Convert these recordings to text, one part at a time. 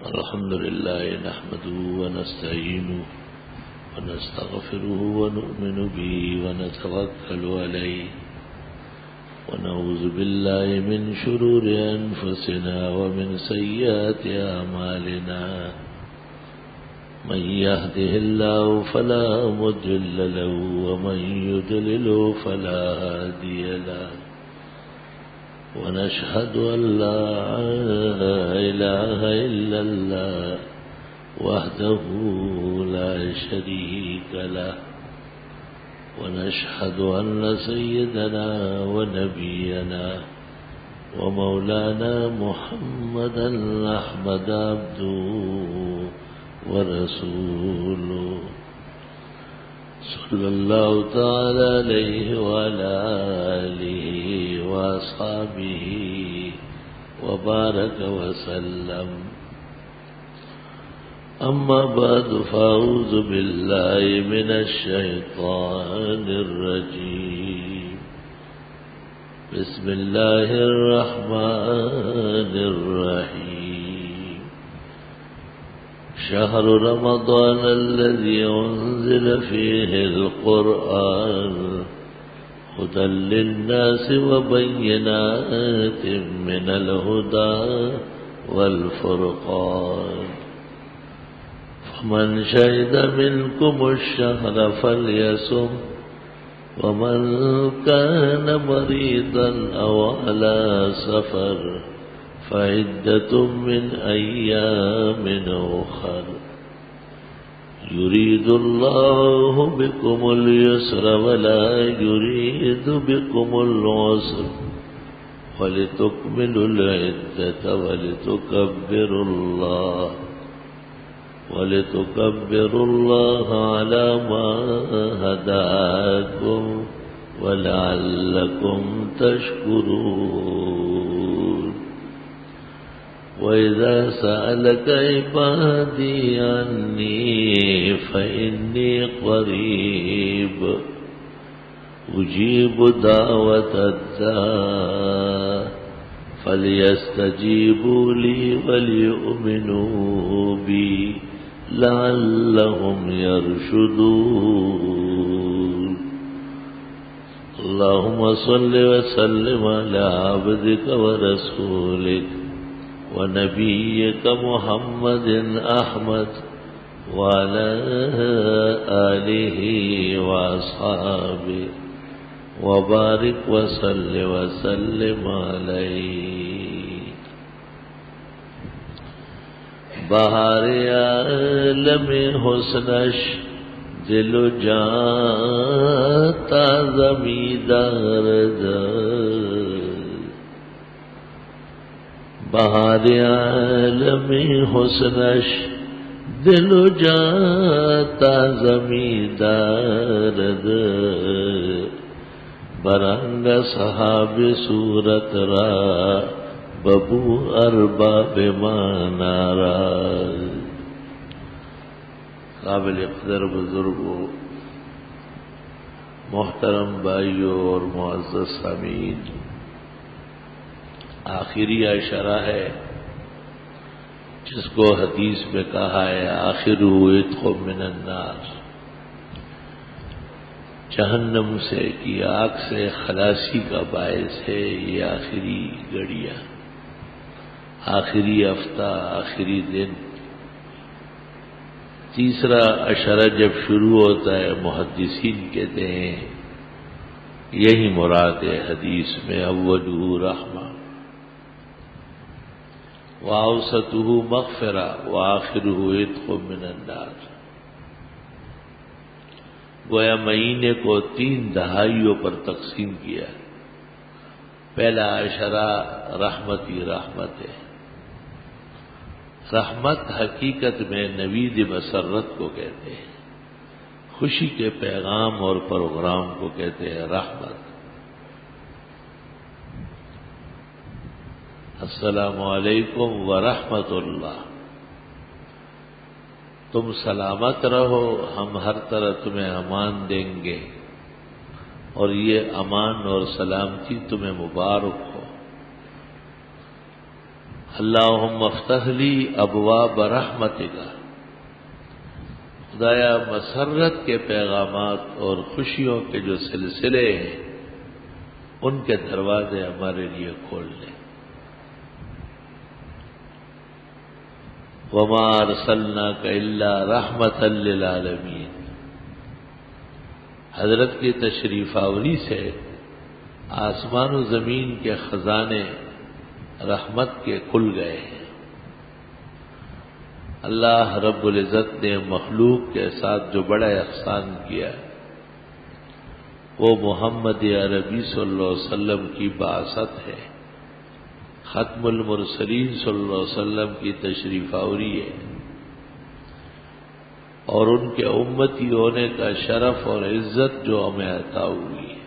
الحمد لله نحمده ونستعينه ونستغفره ونؤمن به ونتوكل عليه ونعوذ بالله من شرور أنفسنا ومن سيئات أعمالنا من يهده الله فلا مضل له ومن يضلل فلا هادي له ونشهد أن لا إله إلا الله وحده لا شريك له ونشهد أن سيدنا ونبينا ومولانا محمدا أحمد عبده ورسوله صلى الله تعالى عليه وعلى آله وأصحابه وبارك وسلم. أما بعد فأعوذ بالله من الشيطان الرجيم. بسم الله الرحمن الرحيم. شهر رمضان الذي أنزل فيه القرآن هدى للناس وبينات من الهدى والفرقان فمن شهد منكم الشهر فليصم ومن كان مريضا أو على سفر فعدة من أيام أخر يريد الله بكم اليسر ولا يريد بكم العسر ولتكملوا العدة ولتكبروا الله على ما هداكم ولعلكم تشكرون. وإذا سألك عبادي عني فإني قريب أجيب دعوة الداع فليستجيبوا لي وليؤمنوا بي لعلهم يرشدون. اللهم صل وسلم على عبدك ورسولك ونبيك محمد أحمد وعلى آله وأصحابه وبارك وسلم عليه. بہار عالم حسنش دل و جان زمیندار بہار عالم حسنش دل و جان زمیندار برنگ صحاب صورت را ببو ارباب مانارا. قابل قدر بزرگوں، محترم بھائیوں اور معزز سامعین، آخری عشرہ ہے جس کو حدیث میں کہا ہے آخر عتق من النار، جہنم سے کی آگ سے خلاصی کا باعث ہے یہ آخری گھڑیاں، آخری ہفتہ، آخری دن. تیسرا عشرہ جب شروع ہوتا ہے محدثین کہتے ہیں یہی مراد ہے حدیث میں، اولہ رحمہ وأوسطه مغفرہ وآخرہ عتق من النار. گویا مہینے کو 3 دہائیوں پر تقسیم کیا. پہلا عشرہ رحمت ہے. رحمت حقیقت میں نوید مسرت کو کہتے ہیں، خوشی کے پیغام اور پروگرام کو کہتے ہیں رحمت. السلام علیکم ورحمۃ اللہ، تم سلامت رہو، ہم ہر طرح تمہیں امان دیں گے اور یہ امان اور سلامتی تمہیں مبارک ہو. اللہم افتح لی ابواب رحمتک، خدایا مسرت کے پیغامات اور خوشیوں کے جو سلسلے ہیں ان کے دروازے ہمارے لیے کھول لیں۔ وما ارسلناک الا رحمتا للعالمین، حضرت کی تشریف آوری سے آسمان و زمین کے خزانے رحمت کے کھل گئے ہیں۔ اللہ رب العزت نے مخلوق کے ساتھ جو بڑا احسان کیا وہ محمد عربی صلی اللہ علیہ وسلم کی بعثت ہے، ختم المرسلین صلی اللہ علیہ وسلم کی تشریف آوری ہے، اور ان کے امتی ہونے کا شرف اور عزت جو ہمیں عطا ہوئی ہے۔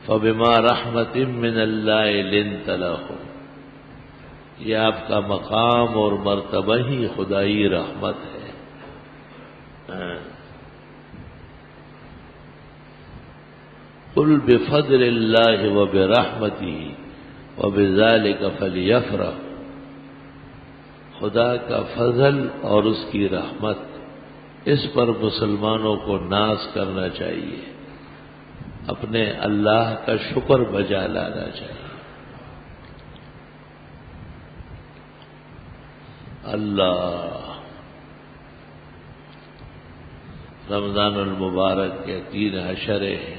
فبما رحمت من اللہ لنت لهم، یہ آپ کا مقام اور مرتبہ ہی خدائی رحمت ہے۔ قل بفضل اللہ وبرحمتہ وبذلک فلیفرح، خدا کا فضل اور اس کی رحمت، اس پر مسلمانوں کو ناز کرنا چاہیے، اپنے اللہ کا شکر بجا لانا چاہیے۔ اللہ، رمضان المبارک کے 3 عشرے ہیں،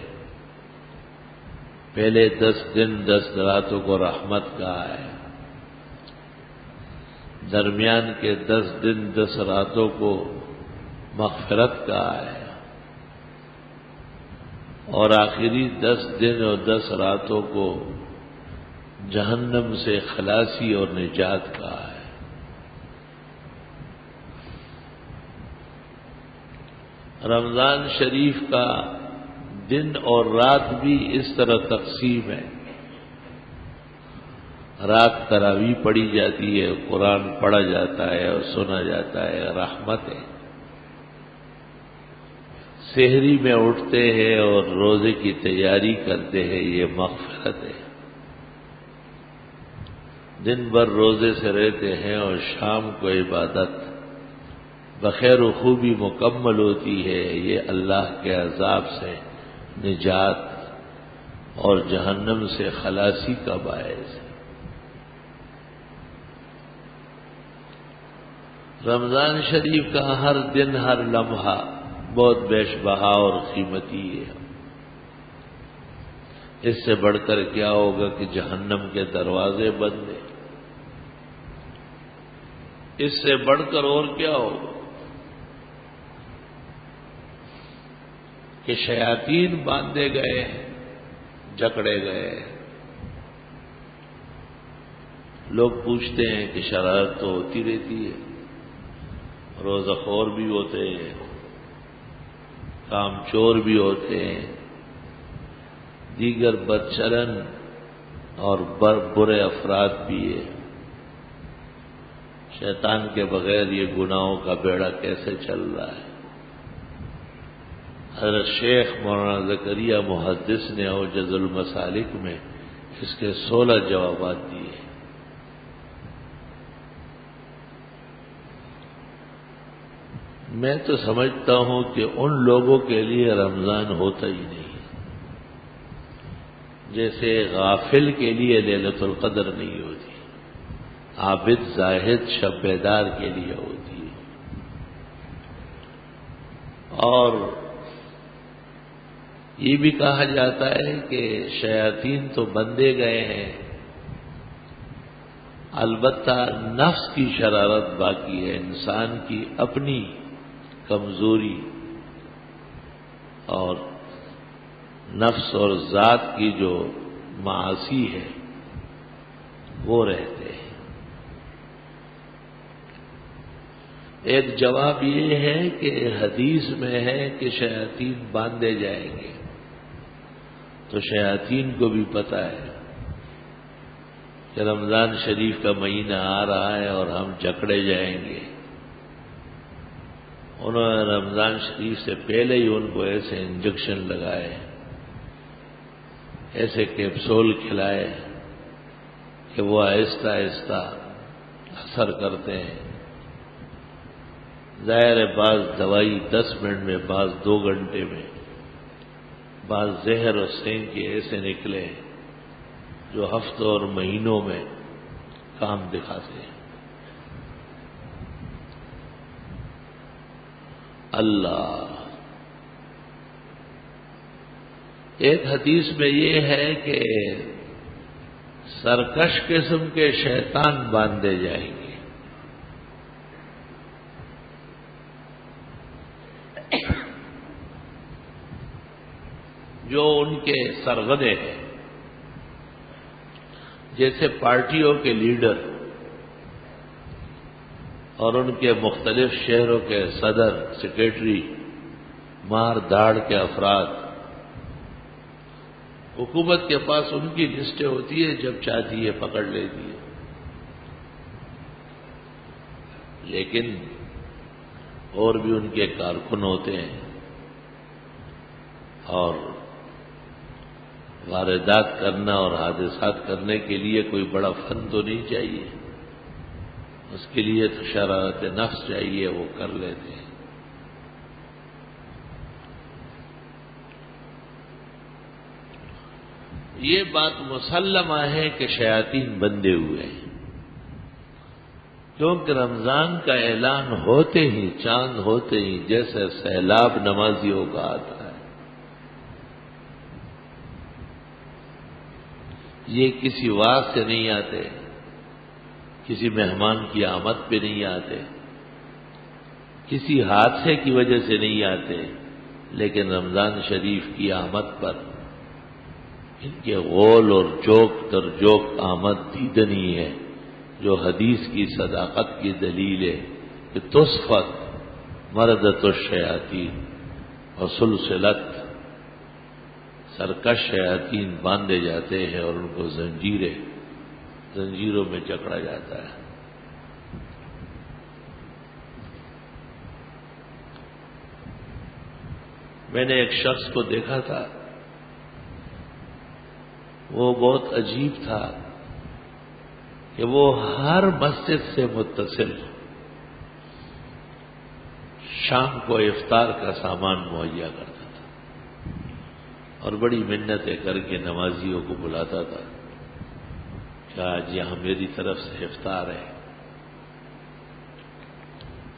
پہلے 10 دن 10 راتوں کو رحمت کہا ہے، درمیان کے 10 دن 10 راتوں کو مغفرت کہا ہے، اور آخری 10 دن اور 10 راتوں کو جہنم سے خلاصی اور نجات کہا ہے۔ رمضان شریف کا دن اور رات بھی اس طرح تقسیم ہے، رات تراویح پڑھی جاتی ہے، قرآن پڑھا جاتا ہے اور سنا جاتا ہے، رحمت ہے۔ سحری میں اٹھتے ہیں اور روزے کی تیاری کرتے ہیں، یہ مغفرت ہے۔ دن بھر روزے سے رہتے ہیں اور شام کو عبادت بخیر و خوبی مکمل ہوتی ہے، یہ اللہ کے عذاب سے نجات اور جہنم سے خلاصی کا باعث ہے۔ رمضان شریف کا ہر دن ہر لمحہ بہت بیش بہا اور قیمتی ہے۔ اس سے بڑھ کر کیا ہوگا کہ جہنم کے دروازے بند ہیں، اس سے بڑھ کر اور کیا ہوگا کہ شیاطین باندھے گئے ہیں، جکڑے گئے ہیں۔ لوگ پوچھتے ہیں کہ شرارت تو ہوتی رہتی ہے، روزہ خور بھی ہوتے ہیں، کام چور بھی ہوتے ہیں، دیگر بدچلن اور برے افراد بھی ہیں، شیطان کے بغیر یہ گناہوں کا بیڑا کیسے چل رہا ہے؟ حضرت شیخ مولانا زکریا محدث نے اوجز المسالک میں اس کے 16 جوابات دیے۔ میں تو سمجھتا ہوں کہ ان لوگوں کے لیے رمضان ہوتا ہی نہیں، جیسے غافل کے لیے لیلۃ القدر نہیں ہوتی، عابد زاہد شب بیدار کے لیے ہوتی ہے۔ اور یہ بھی کہا جاتا ہے کہ شیاطین تو بندے گئے ہیں، البتہ نفس کی شرارت باقی ہے، انسان کی اپنی کمزوری اور نفس اور ذات کی جو معاصی ہے وہ رہتے ہیں۔ ایک جواب یہ ہے کہ حدیث میں ہے کہ شیاطین باندھے جائیں گے، تو شیاطین کو بھی پتہ ہے کہ رمضان شریف کا مہینہ آ رہا ہے اور ہم جکڑے جائیں گے۔ انہوں نے رمضان شریف سے پہلے ہی ان کو ایسے انجیکشن لگائے، ایسے کیپسول کھلائے کہ وہ آہستہ آہستہ اثر کرتے ہیں. ظاہر ہے بعض دوائی 10 منٹ میں، بعض 2 گھنٹے میں، بعض زہر اور سین کے ایسے نکلے جو ہفتوں اور مہینوں میں کام دکھاتے ہیں. اللہ. ایک حدیث میں یہ ہے کہ سرکش قسم کے شیطان باندھے جائیں گے. جو ان کے سرغدے ہیں، جیسے پارٹیوں کے لیڈر اور ان کے مختلف شہروں کے صدر، سیکریٹری، مار داڑ کے افراد. حکومت کے پاس ان کی لسٹیں ہوتی ہے، جب چاہتی ہے پکڑ لیتی ہے. لیکن اور بھی ان کے کارکن ہوتے ہیں، اور واردات کرنا اور حادثات کرنے کے لیے کوئی بڑا فن تو نہیں چاہیے. اس کے لیے تو شرارت نفس چاہیے، وہ کر لیتے ہیں. یہ بات مسلمہ ہے کہ شیاطین بندے ہوئے ہیں، کیونکہ رمضان کا اعلان ہوتے ہی، چاند ہوتے ہی جیسے سیلاب نمازیوں کا آتا ہے. یہ کسی واز سے نہیں آتے، کسی مہمان کی آمد پہ نہیں آتے، کسی حادثے کی وجہ سے نہیں آتے، لیکن رمضان شریف کی آمد پر ان کے غول اور جوک در جوک آمد دیدنی ہے، جو حدیث کی صداقت کی دلیل ہے کہ تصفت مردۃ الشیاطین اور سلسلت، سرکش شیاطین باندھے جاتے ہیں اور ان کو زنجیروں میں جکڑا جاتا ہے. میں نے ایک شخص کو دیکھا تھا، وہ بہت عجیب تھا کہ وہ ہر مسجد سے متصل شام کو افطار کا سامان مہیا کرتا تھا اور بڑی منتیں کر کے نمازیوں کو بلاتا تھا کہ آج یہاں میری طرف سے افطار ہے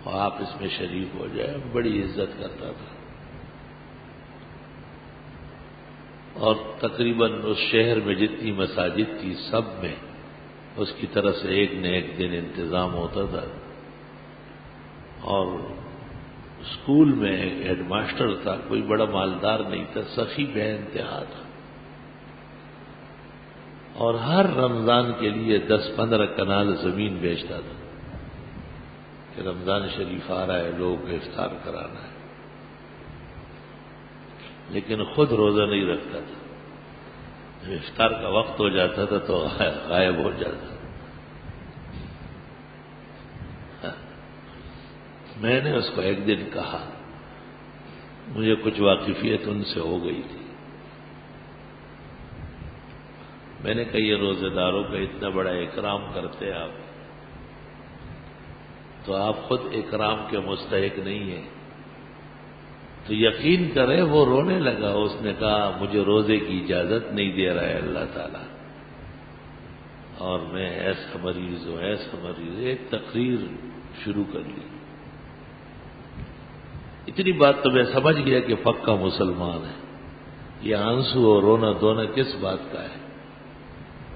اور آپ اس میں شریک ہو جائیں. بڑی عزت کرتا تھا اور تقریباً اس شہر میں جتنی مساجد تھی سب میں اس کی طرف سے ایک نہ ایک دن انتظام ہوتا تھا. اور اسکول میں ہیڈ ماسٹر تھا، کوئی بڑا مالدار نہیں تھا، سخی بے انتہا تھا، اور ہر رمضان کے لیے 10-15 کنال زمین بیچتا تھا کہ رمضان شریف آ رہا ہے، لوگوں کو افطار کرانا ہے. لیکن خود روزہ نہیں رکھتا تھا. جب افطار کا وقت ہو جاتا تھا تو غائب ہو جاتا. میں نے اس کو ایک دن کہا، مجھے کچھ واقفیت ان سے ہو گئی تھی. میں نے کہا یہ روزے داروں کا اتنا بڑا اکرام کرتے آپ، تو آپ خود اکرام کے مستحق نہیں ہیں. تو یقین کرے وہ رونے لگا. اس نے کہا مجھے روزے کی اجازت نہیں دے رہا ہے اللہ تعالیٰ، اور میں ایسا مریض ہوں، ایسا مریض. ایک تقریر شروع کر لی. اتنی بات تو میں سمجھ گیا کہ پکا مسلمان ہے. یہ آنسو اور رونا دھونا کس بات کا ہے؟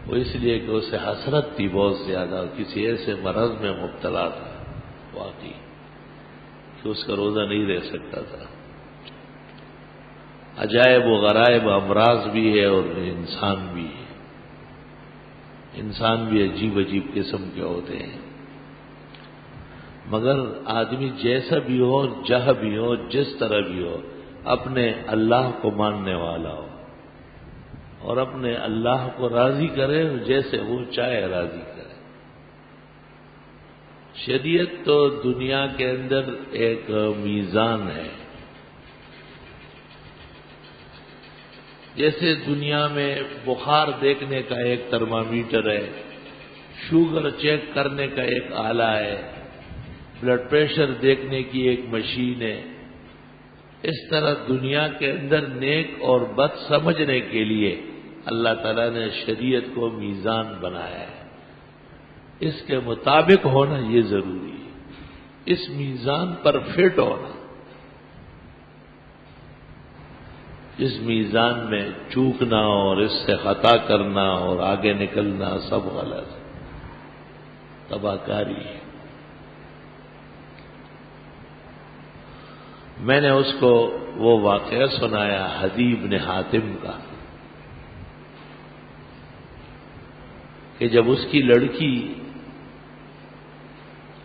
وہ اس لیے کہ اسے حسرت تھی بہت زیادہ، اور کسی ایسے مرض میں مبتلا تھا واقعی کہ اس کا روزہ نہیں رہ سکتا تھا. عجائب و غرائب امراض بھی ہے اور انسان بھی ہے. انسان بھی عجیب عجیب قسم کے ہوتے ہیں، مگر آدمی جیسا بھی ہو، جہاں بھی ہو، جس طرح بھی ہو، اپنے اللہ کو ماننے والا ہو اور اپنے اللہ کو راضی کرے جیسے وہ چاہے راضی کرے. شریعت تو دنیا کے اندر ایک میزان ہے. جیسے دنیا میں بخار دیکھنے کا ایک ترمامیٹر ہے، شوگر چیک کرنے کا ایک آلہ ہے، بلڈ پریشر دیکھنے کی ایک مشین ہے. اس طرح دنیا کے اندر نیک اور بد سمجھنے کے لیے اللہ تعالیٰ نے شریعت کو میزان بنایا ہے. اس کے مطابق ہونا یہ ضروری ہے، اس میزان پر فٹ ہونا. اس میزان میں چوکنا اور اس سے خطا کرنا اور آگے نکلنا سب غلط ہے، تباہ کاری ہے. میں نے اس کو وہ واقعہ سنایا عدی بن حاتم کا کہ جب اس کی لڑکی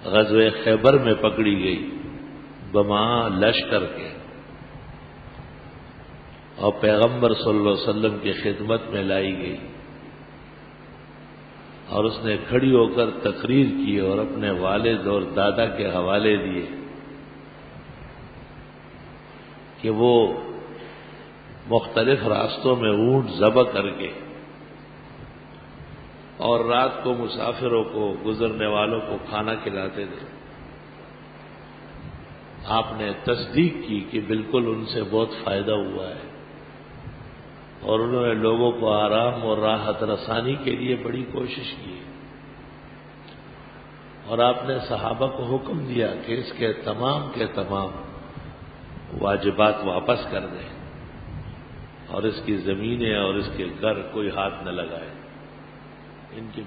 غزوہ خیبر میں پکڑی گئی بمعاں لشکر کے اور پیغمبر صلی اللہ علیہ وسلم کی خدمت میں لائی گئی اور اس نے کھڑی ہو کر تقریر کی اور اپنے والد اور دادا کے حوالے دیے کہ وہ مختلف راستوں میں اونٹ ذبح کر کے اور رات کو مسافروں کو گزرنے والوں کو کھانا کھلاتے تھے. آپ نے تصدیق کی کہ بالکل ان سے بہت فائدہ ہوا ہے اور انہوں نے لوگوں کو آرام اور راحت رسانی کے لیے بڑی کوشش کی اور آپ نے صحابہ کو حکم دیا کہ اس کے تمام واجبات واپس کر دیں اور اس کی زمینیں اور اس کے گھر کوئی ہاتھ نہ لگائے. ان کے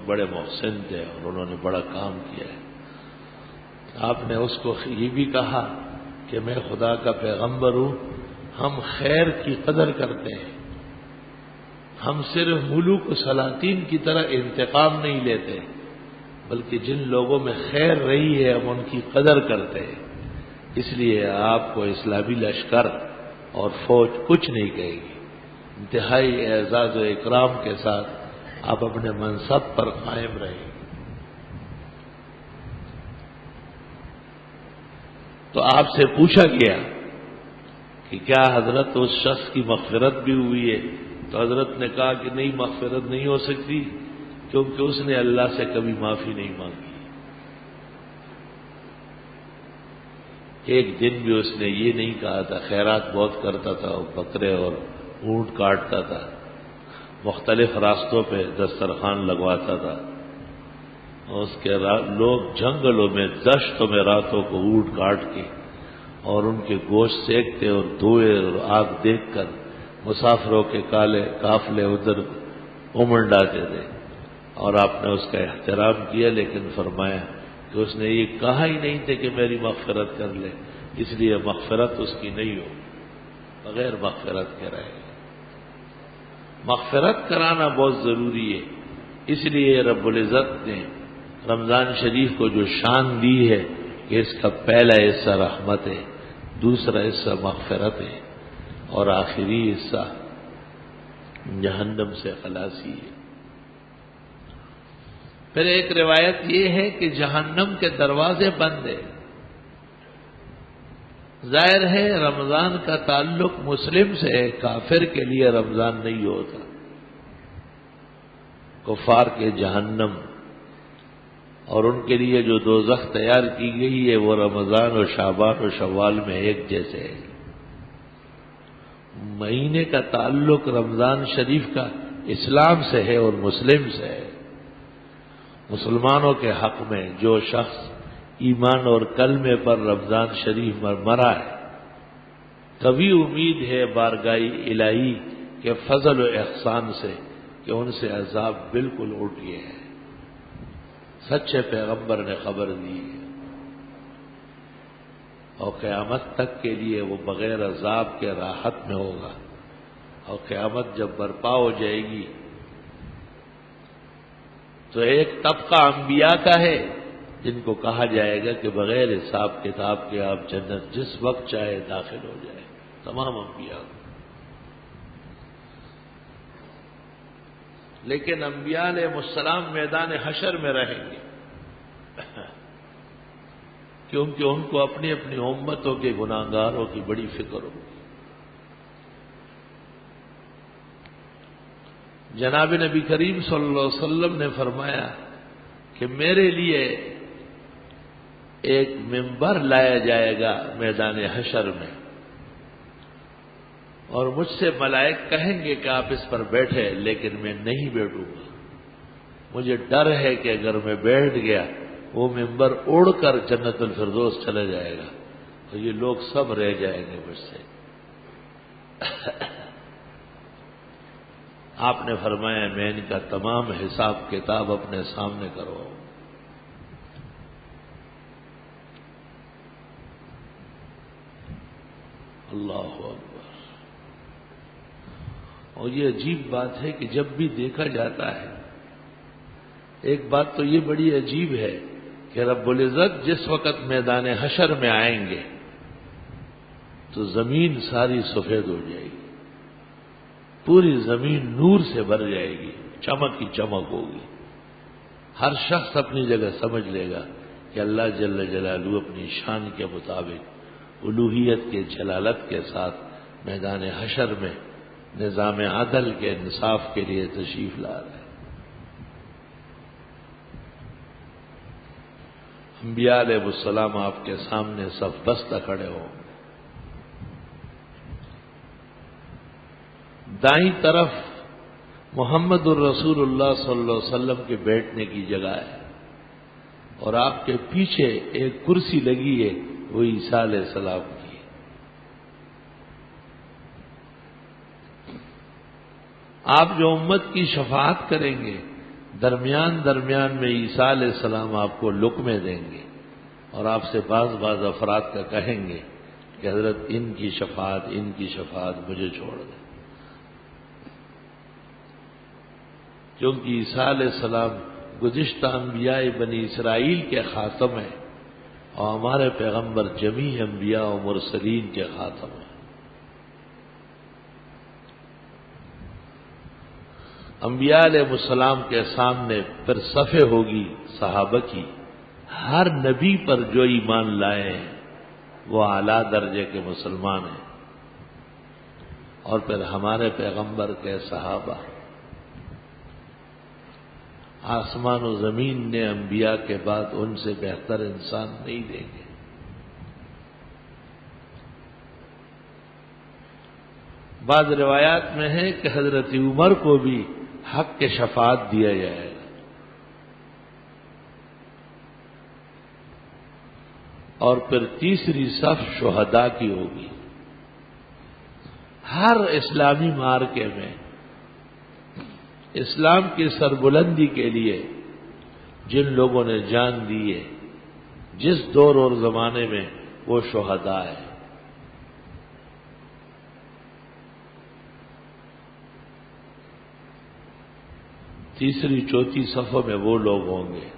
بڑے محسن تھے اور انہوں نے بڑا کام کیا ہے. آپ نے اس کو یہ بھی کہا کہ میں خدا کا پیغمبر ہوں، ہم خیر کی قدر کرتے ہیں، ہم صرف ملوک و سلاطین کی طرح انتقام نہیں لیتے بلکہ جن لوگوں میں خیر رہی ہے ہم ان کی قدر کرتے ہیں. اس لیے آپ کو اسلامی لشکر اور فوج کچھ نہیں کہے گی. انتہائی اعزاز و اکرام کے ساتھ آپ اپنے منصب پر قائم رہیں. تو آپ سے پوچھا گیا کہ کیا حضرت اس شخص کی مغفرت بھی ہوئی ہے؟ تو حضرت نے کہا کہ نہیں، مغفرت نہیں ہو سکتی کیونکہ اس نے اللہ سے کبھی معافی نہیں مانگی. ایک دن بھی اس نے یہ نہیں کہا تھا. خیرات بہت کرتا تھا، وہ بکرے اور اونٹ کاٹتا تھا، مختلف راستوں پہ دسترخوان لگواتا تھا. اس کے لوگ جنگلوں میں دشتوں میں راتوں کو اونٹ کاٹ کے اور ان کے گوشت سینکتے اور دھوئے اور آگ دیکھ کر مسافروں کے قافلے ادھر امنڈاتے تھے. اور آپ نے اس کا احترام کیا، لیکن فرمایا کہ اس نے یہ کہا ہی نہیں تھا کہ میری مغفرت کر لے، اس لیے مغفرت اس کی نہیں ہو، بغیر مغفرت کے رہے گا. مغفرت کرانا بہت ضروری ہے. اس لیے رب العزت نے رمضان شریف کو جو شان دی ہے کہ اس کا پہلا حصہ رحمت ہے، دوسرا حصہ مغفرت ہے اور آخری حصہ جہنم سے خلاصی ہے. پھر ایک روایت یہ ہے کہ جہنم کے دروازے بند ہیں. ظاہر ہے رمضان کا تعلق مسلم سے ہے، کافر کے لیے رمضان نہیں ہوتا. کفار کے جہنم اور ان کے لیے جو دوزخ تیار کی گئی ہے وہ رمضان اور شعبان اور شوال میں ایک جیسے ہے. مہینے کا تعلق رمضان شریف کا اسلام سے ہے اور مسلم سے ہے. مسلمانوں کے حق میں جو شخص ایمان اور کلمے پر رمضان شریف میں مرا ہے، کبھی امید ہے بارگاہ الہی کے فضل و احسان سے کہ ان سے عذاب بالکل اٹھ گئے ہیں. سچے پیغمبر نے خبر دی ہے اور قیامت تک کے لیے وہ بغیر عذاب کے راحت میں ہوگا. اور قیامت جب برپا ہو جائے گی تو ایک طبقہ انبیاء کا ہے جن کو کہا جائے گا کہ بغیر حساب کتاب کے آپ جنت جس وقت چاہے داخل ہو جائے، تمام انبیاء. لیکن انبیاء علیہ السلام میدان حشر میں رہیں گے کیونکہ ان کو اپنی اپنی امتوں کے گناہگاروں کی بڑی فکر ہوگی. جناب نبی کریم صلی اللہ علیہ وسلم نے فرمایا کہ میرے لیے ایک منبر لایا جائے گا میدان حشر میں، اور مجھ سے ملائک کہیں گے کہ آپ اس پر بیٹھے، لیکن میں نہیں بیٹھوں گا۔ مجھے ڈر ہے کہ اگر میں بیٹھ گیا وہ منبر اڑ کر جنت الفردوس چلا جائے گا تو یہ لوگ سب رہ جائیں گے مجھ سے۔ آپ نے فرمایا میں ان کا تمام حساب کتاب اپنے سامنے کرواؤں۔ اللہ اکبر۔ اور یہ عجیب بات ہے کہ جب بھی دیکھا جاتا ہے، ایک بات تو یہ بڑی عجیب ہے کہ رب العزت جس وقت میدان حشر میں آئیں گے تو زمین ساری سفید ہو جائے گی، پوری زمین نور سے بھر جائے گی، چمک کی چمک ہوگی۔ ہر شخص اپنی جگہ سمجھ لے گا کہ اللہ جل جلالہ اپنی شان کے مطابق الوہیت کے جلالت کے ساتھ میدان حشر میں نظام عدل کے انصاف کے لیے تشریف لا رہے ہیں۔ انبیاء علیہ السلام آپ کے سامنے صف بستہ کھڑے ہوں گے۔ دائیں طرف محمد الرسول اللہ صلی اللہ علیہ وسلم کے بیٹھنے کی جگہ ہے، اور آپ کے پیچھے ایک کرسی لگی ہے، وہ عیسیٰ علیہ السلام کی ہے۔ آپ جو امت کی شفاعت کریں گے، درمیان درمیان میں عیسیٰ علیہ السلام آپ کو لقمے دیں گے، اور آپ سے بعض افراد کا کہیں گے کہ حضرت ان کی شفاعت مجھے چھوڑ دیں، کیونکہ عیسیٰ علیہ السلام گزشتہ انبیاء بنی اسرائیل کے خاتم ہیں، اور ہمارے پیغمبر جمیع انبیاء و مرسلین کے خاتم ہیں۔ انبیاء علیہ السلام کے سامنے پھر صفیں ہوگی صحابہ کی، ہر نبی پر جو ایمان لائے ہیں وہ اعلیٰ درجے کے مسلمان ہیں، اور پھر ہمارے پیغمبر کے صحابہ۔ آسمان و زمین نے انبیاء کے بعد ان سے بہتر انسان نہیں دیں گے۔ بعض روایات میں ہے کہ حضرت عمر کو بھی حق کے شفاعت دیا جائے گا، اور پھر تیسری صف شہداء کی ہوگی۔ ہر اسلامی معرکے میں اسلام کی سربلندی کے لیے جن لوگوں نے جان دی ہے، جس دور اور زمانے میں، وہ شہداء ہے۔ تیسری چوتھی صفوں میں وہ لوگ ہوں گے،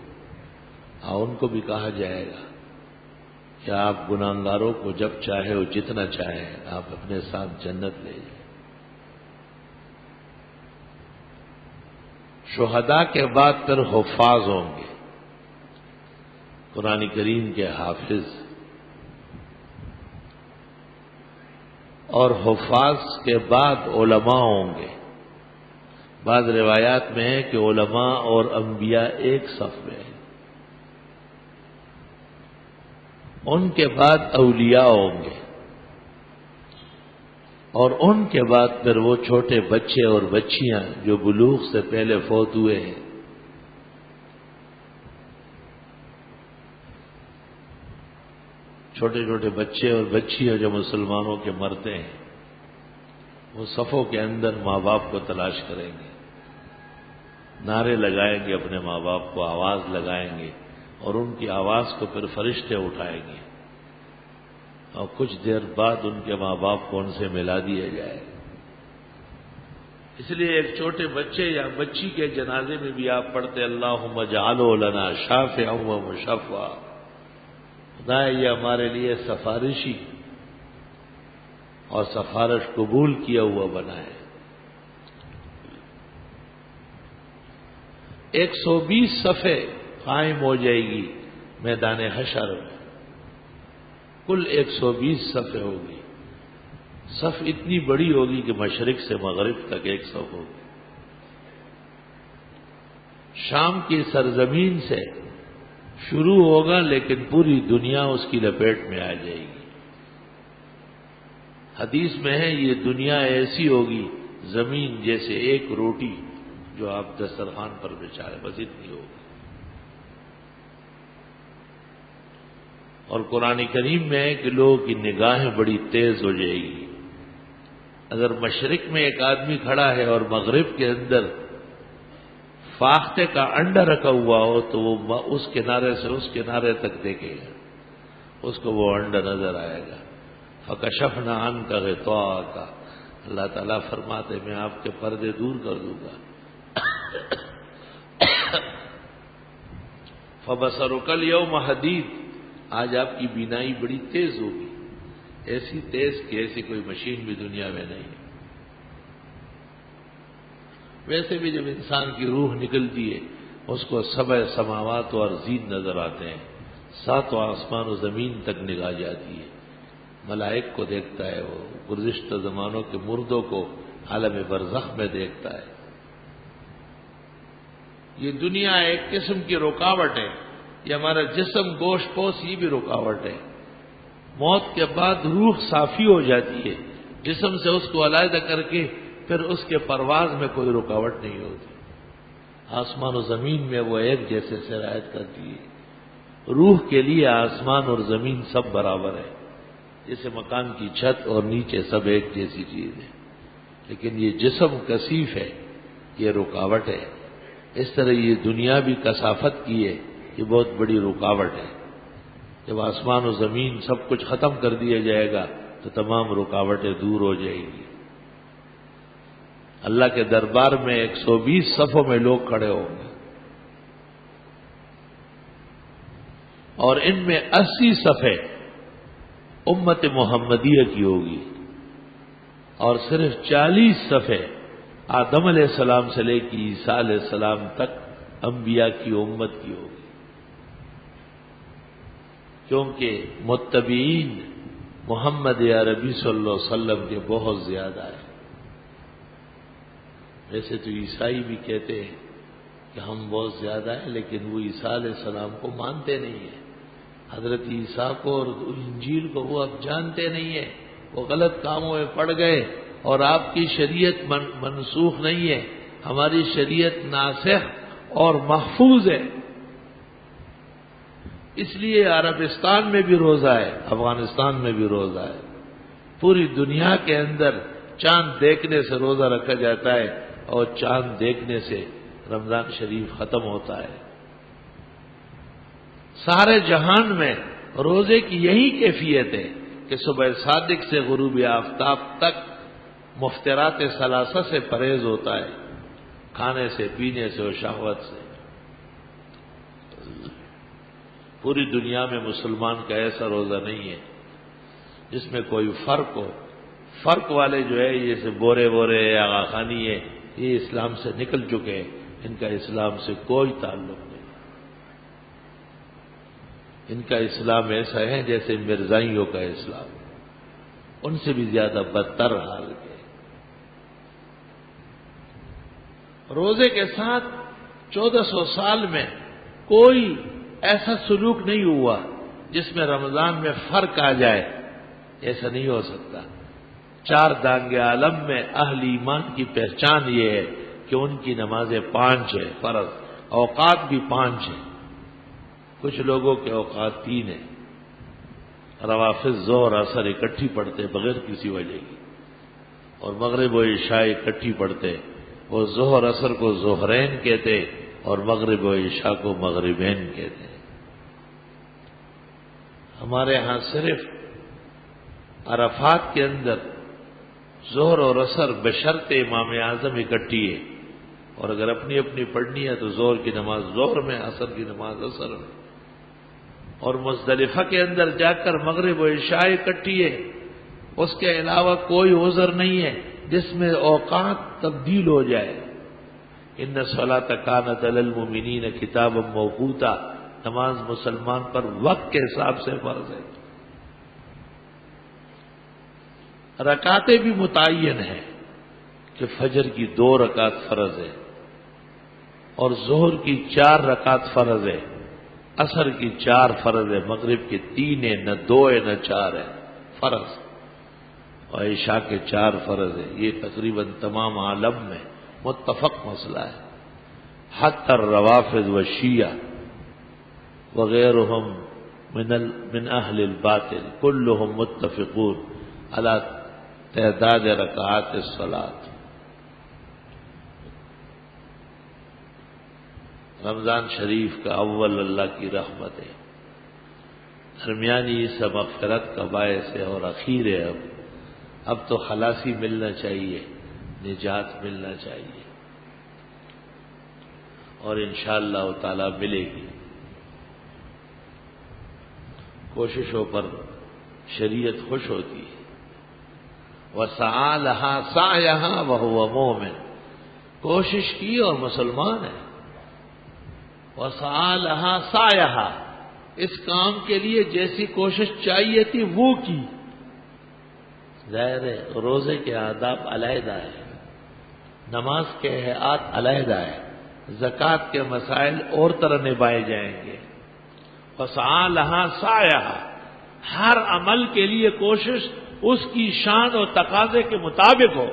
اور ان کو بھی کہا جائے گا کہ آپ گناہگاروں کو جب چاہے اور جتنا چاہے آپ اپنے ساتھ جنت لے جائیں۔ شہداء کے بعد پھر حفاظ ہوں گے، قرآن کریم کے حافظ، اور حفاظ کے بعد علماء ہوں گے۔ بعض روایات میں ہے کہ علماء اور انبیاء ایک صف میں ہیں۔ ان کے بعد اولیاء ہوں گے، اور ان کے بعد پھر وہ چھوٹے بچے اور بچیاں جو بلوغ سے پہلے فوت ہوئے ہیں۔ چھوٹے چھوٹے بچے اور بچیاں جو مسلمانوں کے مرتے ہیں، وہ صفوں کے اندر ماں باپ کو تلاش کریں گے، نعرے لگائیں گے، اپنے ماں باپ کو آواز لگائیں گے، اور ان کی آواز کو پھر فرشتے اٹھائیں گے، اور کچھ دیر بعد ان کے ماں باپ کو ان سے ملا دیا جائے گا۔ اس لیے ایک چھوٹے بچے یا بچی کے جنازے میں بھی آپ پڑھتے اللہم اجعلہ لنا شافعا و مشفعا، خدا یہ ہمارے لیے سفارشی اور سفارش قبول کیا ہوا بنائے۔ 120 صفیں قائم ہو جائے گی میدان حشر میں، کل 120 صفیں ہوگی۔ صف اتنی بڑی ہوگی کہ مشرق سے مغرب تک ایک صف ہوگی۔ شام کی سرزمین سے شروع ہوگا لیکن پوری دنیا اس کی لپیٹ میں آ جائے گی۔ حدیث میں ہے یہ دنیا ایسی ہوگی زمین جیسے ایک روٹی جو آپ دسترخوان پر بچھا رہے، بس اتنی ہوگی۔ اور قرآن کریم میں ہے کہ لوگوں کی نگاہیں بڑی تیز ہو جائے گی۔ اگر مشرق میں ایک آدمی کھڑا ہے اور مغرب کے اندر فاختے کا انڈا رکھا ہوا ہو تو وہ اس کنارے سے اس کنارے تک دیکھے گا، اس کو وہ انڈا نظر آئے گا۔ فکشفنا عنک غطاءک، اللہ تعالیٰ فرماتے میں آپ کے پردے دور کر دوں گا۔ فبصرک الیوم حدید، آج آپ کی بینائی بڑی تیز ہوگی، ایسی تیز کہ ایسی کوئی مشین بھی دنیا میں نہیں۔ ویسے بھی جب انسان کی روح نکلتی ہے اس کو سبع سماوات و ارضین نظر آتے ہیں، ساتوں آسمان و زمین تک نگاہ جاتی ہے، ملائک کو دیکھتا ہے، وہ گزشتہ زمانوں کے مردوں کو عالم برزخ میں دیکھتا ہے۔ یہ دنیا ایک قسم کی رکاوٹ ہے، یہ ہمارا جسم گوشت پوش یہ بھی رکاوٹ ہے۔ موت کے بعد روح صافی ہو جاتی ہے، جسم سے اس کو علیحدہ کر کے پھر اس کے پرواز میں کوئی رکاوٹ نہیں ہوتی۔ آسمان و زمین میں وہ ایک جیسے سرایت کرتی ہے۔ روح کے لیے آسمان اور زمین سب برابر ہے، جیسے مکان کی چھت اور نیچے سب ایک جیسی چیز ہے، لیکن یہ جسم کثیف ہے، یہ رکاوٹ ہے۔ اس طرح یہ دنیا بھی کثافت کی ہے، یہ بہت بڑی رکاوٹ ہے۔ جب آسمان و زمین سب کچھ ختم کر دیا جائے گا تو تمام رکاوٹیں دور ہو جائیں گی۔ اللہ کے دربار میں 120 صفوں میں لوگ کھڑے ہوں گے اور ان میں 80 صفیں امت محمدیہ کی ہوگی اور صرف 40 صفیں آدم علیہ السلام سے لے کے عیسیٰ علیہ السلام تک انبیاء کی امت کی ہوگی، کیونکہ متبعین محمد عربی صلی اللہ علیہ وسلم کے بہت زیادہ ہیں۔ ویسے تو عیسائی بھی کہتے ہیں کہ ہم بہت زیادہ ہیں، لیکن وہ عیسیٰ علیہ السلام کو مانتے نہیں ہیں، حضرت عیسیٰ کو اور انجیل کو وہ اب جانتے نہیں ہیں، وہ غلط کاموں میں پڑ گئے اور آپ کی شریعت منسوخ نہیں ہے، ہماری شریعت ناسخ اور محفوظ ہے۔ اس لیے عربستان میں بھی روزہ ہے، افغانستان میں بھی روزہ ہے، پوری دنیا کے اندر چاند دیکھنے سے روزہ رکھا جاتا ہے اور چاند دیکھنے سے رمضان شریف ختم ہوتا ہے۔ سارے جہان میں روزے کی یہی کیفیت ہے کہ صبح صادق سے غروب آفتاب تک مفطرات ثلاثہ سے پرہیز ہوتا ہے، کھانے سے، پینے سے اور شہوت سے۔ پوری دنیا میں مسلمان کا ایسا روزہ نہیں ہے جس میں کوئی فرق ہو۔ فرق والے جو ہے یہ سے بورے بورے آغا خانی ہے، یہ اسلام سے نکل چکے ہیں، ان کا اسلام سے کوئی تعلق نہیں۔ ان کا اسلام ایسا ہے جیسے مرزائیوں کا اسلام، ان سے بھی زیادہ بدتر حال ہے۔ روزے کے ساتھ 1400 سال میں کوئی ایسا سلوک نہیں ہوا جس میں رمضان میں فرق آ جائے، ایسا نہیں ہو سکتا۔ 4 دانگ عالم میں اہل ایمان کی پہچان یہ ہے کہ ان کی نمازیں 5 ہیں فرض، اوقات بھی 5 ہیں، کچھ لوگوں کے اوقات 3 ہیں۔ روافض ظہر اثر اکٹھی پڑھتے بغیر کسی وجہ کی، اور مغرب و عشاء اکٹھی پڑھتے، وہ ظہر اثر کو ظہرین کہتے اور مغرب و عشاء کو مغربین کہتے ہیں۔ ہمارے ہاں صرف عرفات کے اندر ظہر اور عصر بشرط امام اعظم اکٹھی ہے، اور اگر اپنی اپنی پڑھنی ہے تو ظہر کی نماز ظہر میں، عصر کی نماز عصر میں، اور مزدلفہ کے اندر جا کر مغرب و عشاء اکٹھی ہے۔ اس کے علاوہ کوئی عذر نہیں ہے جس میں اوقات تبدیل ہو جائے۔ ان الصلاۃ کانت علی المؤمنین کتابا موقوتا، نماز مسلمان پر وقت کے حساب سے فرض ہے۔ رکعتیں بھی متعین ہیں کہ فجر کی 2 رکعت فرض ہے اور ظہر کی 4 رکعت فرض ہے، عصر کی 4 فرض ہے، مغرب کی 3 ہے، نہ 2 ہے نہ 4 ہے فرض، اور عشاء کے 4 فرض ہے۔ یہ تقریباً تمام عالم میں متفق مسئلہ ہے۔ حتی الروافض و شیعہ وغیرہم من اہل الباطل کلہم متفقون علی تعداد رکعات الصلاۃ۔ رمضان شریف کا اول اللہ کی رحمت ہے، درمیانی سب مغفرت کا باعث ہے، اور اخیر ہے۔ اب تو خلاصی ملنا چاہیے، نجات ملنا چاہیے، اور انشاءاللہ تعالی ملے گی۔ کوششوں پر شریعت خوش ہوتی ہے۔ وَسَعَى لَهَا سَعْيَهَا وَهُوَ مُؤْمِنٌ، کوشش کی اور مسلمان ہے۔ وَسَعَى لَهَا سَعْيَهَا، اس کام کے لیے جیسی کوشش چاہیے تھی وہ کی۔ ظاہر ہے روزے کے آداب علیحدہ ہے، نماز کے احکامات علیحدہ ہے، زکوٰۃ کے مسائل اور طرح نبھائے جائیں گے۔ وَسَعَى لَهَا سَعْيَهَا، ہر عمل کے لیے کوشش اس کی شان اور تقاضے کے مطابق ہو۔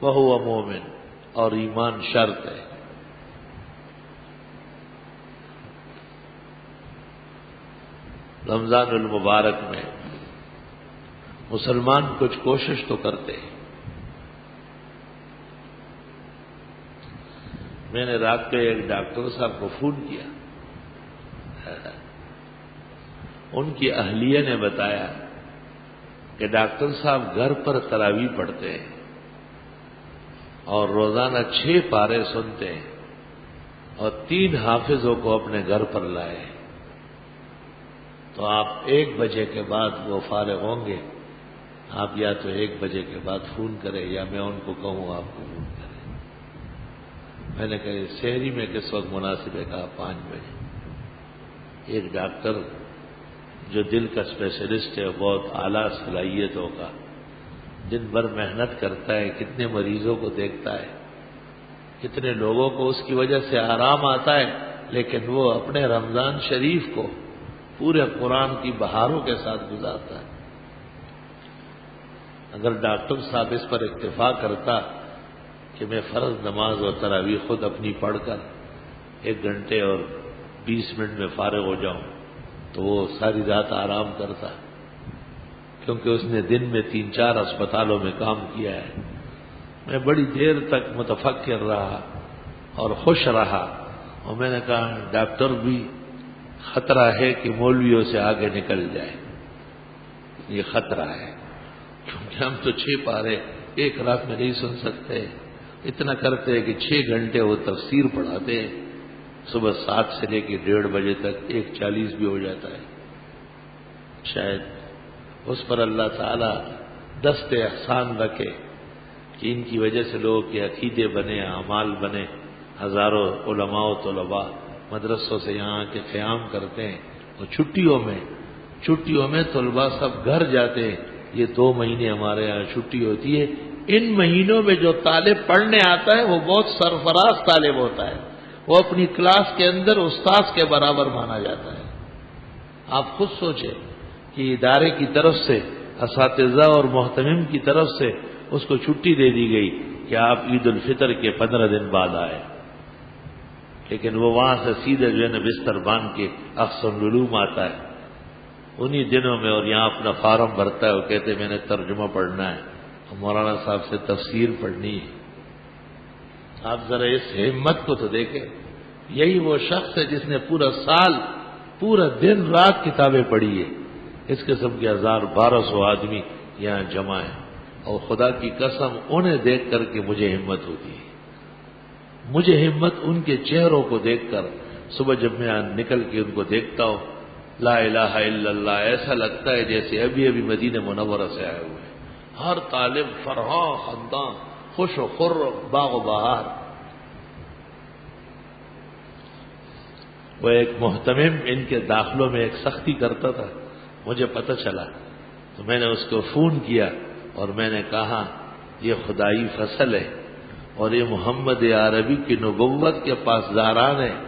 وَهُوَ مُؤْمِنٌ، اور ایمان شرط ہے۔ رمضان المبارک میں مسلمان کچھ کوشش تو کرتے ہیں۔ میں نے رات کو ایک ڈاکٹر صاحب کو فون کیا، ان کی اہلیہ نے بتایا کہ ڈاکٹر صاحب گھر پر تراویح پڑھتے ہیں اور روزانہ 6 پارے سنتے ہیں، اور 3 حافظوں کو اپنے گھر پر لائے، تو آپ 1 بجے کے بعد وہ فارغ ہوں گے، آپ یا تو 1 بجے کے بعد فون کریں یا میں ان کو کہوں آپ کو فون کریں۔ میں نے کہا شہری میں کس وقت مناسب ہے؟ کہا 5 بجے۔ ایک ڈاکٹر جو دل کا اسپیشلسٹ ہے، بہت اعلیٰ صلاحیتوں کا، دن بھر محنت کرتا ہے، کتنے مریضوں کو دیکھتا ہے، کتنے لوگوں کو اس کی وجہ سے آرام آتا ہے، لیکن وہ اپنے رمضان شریف کو پورے قرآن کی بہاروں کے ساتھ گزارتا ہے۔ اگر ڈاکٹر صاحب اس پر اکتفا کرتا کہ میں فرض نماز اور تراویح خود اپنی پڑھ کر 1 گھنٹے اور 20 منٹ میں فارغ ہو جاؤں تو وہ ساری رات آرام کرتا، کیونکہ اس نے دن میں 3-4 اسپتالوں میں کام کیا ہے۔ میں بڑی دیر تک متفکر رہا اور خوش رہا، اور میں نے کہا ڈاکٹر بھی خطرہ ہے کہ مولویوں سے آگے نکل جائے، یہ خطرہ ہے، کیونکہ ہم تو 6 پارے ایک رات میں نہیں سن سکتے، اتنا کرتے ہیں کہ 6 گھنٹے وہ تفسیر پڑھاتے ہیں، صبح 7 سے لے کے 1:30 بجے تک، 1:40 بھی ہو جاتا ہے۔ شاید اس پر اللہ تعالی دست احسان رکھے کہ ان کی وجہ سے لوگوں کے عقیدے بنے، اعمال بنے۔ ہزاروں علماء و طلباء مدرسوں سے یہاں کے قیام کرتے ہیں، اور چھٹیوں میں طلباء سب گھر جاتے ہیں۔ یہ 2 مہینے ہمارے یہاں چھٹی ہوتی ہے۔ ان مہینوں میں جو طالب پڑھنے آتا ہے وہ بہت سرفراز طالب ہوتا ہے، وہ اپنی کلاس کے اندر استاذ کے برابر مانا جاتا ہے۔ آپ خود سوچیں کہ ادارے کی طرف سے، اساتذہ اور محتمم کی طرف سے اس کو چھٹی دے دی گئی کہ آپ عید الفطر کے 15 دن بعد آئے، لیکن وہ وہاں سے سیدھے جو ہے نا بستر باندھ کے احسن العلوم آتا ہے انہی دنوں میں، اور یہاں اپنا فارم بھرتا ہے، وہ کہتے میں نے ترجمہ پڑھنا ہے، مولانا صاحب سے تفسیر پڑھنی ہے۔ آپ ذرا اس ہمت کو تو دیکھیں، یہی وہ شخص ہے جس نے پورا سال، پورا دن رات کتابیں پڑھی ہے۔ اس قسم کے 1200 آدمی یہاں جمع ہیں، اور خدا کی قسم انہیں دیکھ کر کے مجھے ہمت ہوتی ہے، مجھے ہمت ان کے چہروں کو دیکھ کر، صبح جب میں نکل کے ان کو دیکھتا ہوں، لا الہ الا اللہ، ایسا لگتا ہے جیسے ابھی مدینہ منورہ سے آئے ہوئے، ہر طالب فرحاں خنداں، خوش و خرم، باغ و بہار۔ وہ ایک محتمم ان کے داخلوں میں ایک سختی کرتا تھا، مجھے پتہ چلا تو میں نے اس کو فون کیا اور میں نے کہا یہ خدائی فصل ہے، اور یہ محمد عربی کی نبوت کے پاسداران ہیں.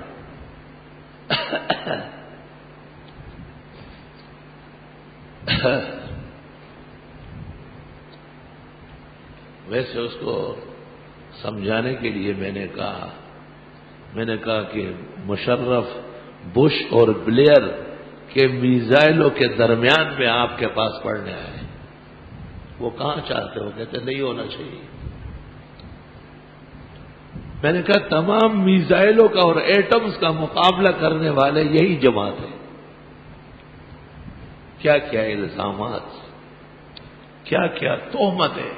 ویسے اس کو سمجھانے کے لیے میں نے کہا کہ مشرف بش اور بلیئر کے میزائلوں کے درمیان میں آپ کے پاس پڑھنے آئے. وہ کہاں چاہتے ہو؟ کہتے نہیں ہونا چاہیے. میں نے کہا تمام میزائلوں کا اور ایٹمز کا مقابلہ کرنے والے یہی جماعت ہے. کیا کیا الزامات، کیا کیا تہمتیں.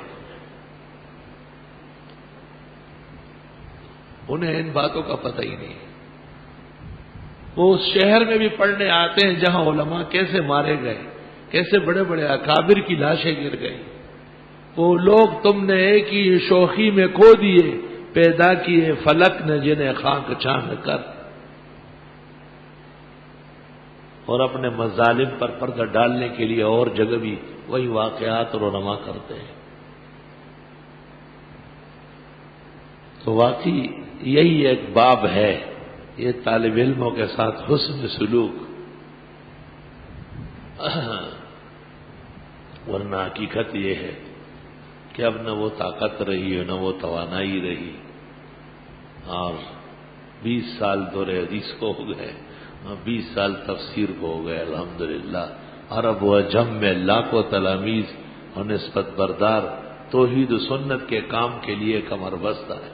انہیں ان باتوں کا پتہ ہی نہیں. وہ اس شہر میں بھی پڑھنے آتے ہیں جہاں علماء کیسے مارے گئے، کیسے بڑے بڑے اکابر کی لاشیں گر گئی. وہ لوگ تم نے ایک ہی شوخی میں کھو دیے، پیدا کیے فلک نے جنہیں خاک چھان کر. اور اپنے مظالم پر پردہ ڈالنے کے لیے اور جگہ بھی وہی واقعات اور علماء کرتے ہیں. تو واقعی یہی ایک باب ہے، یہ طالب علموں کے ساتھ حسن سلوک. ورنہ حقیقت یہ ہے کہ اب نہ وہ طاقت رہی ہے نہ وہ توانائی رہی، اور 20 سال دور حدیث کو ہو گئے، 20 سال تفسیر کو ہو گئے. الحمدللہ عرب و عجم میں لاکھوں تلاميذ اور نسبت بردار توحید و سنت کے کام کے لیے کمر بستہ ہے.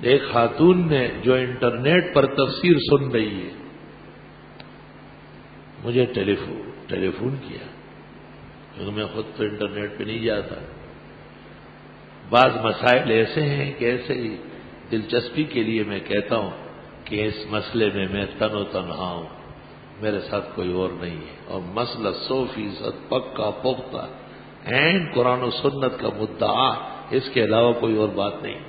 ایک خاتون نے جو انٹرنیٹ پر تفسیر سن رہی ہے مجھے ٹیلی فون کیا، کیونکہ میں خود تو انٹرنیٹ پہ نہیں جاتا. بعض مسائل ایسے ہیں کہ ایسے ہی دلچسپی کے لیے میں کہتا ہوں کہ اس مسئلے میں میں تن و تنہا ہوں، میرے ساتھ کوئی اور نہیں ہے، اور مسئلہ 100% پکا پختہ اینڈ قرآن و سنت کا مدعا، اس کے علاوہ کوئی اور بات نہیں.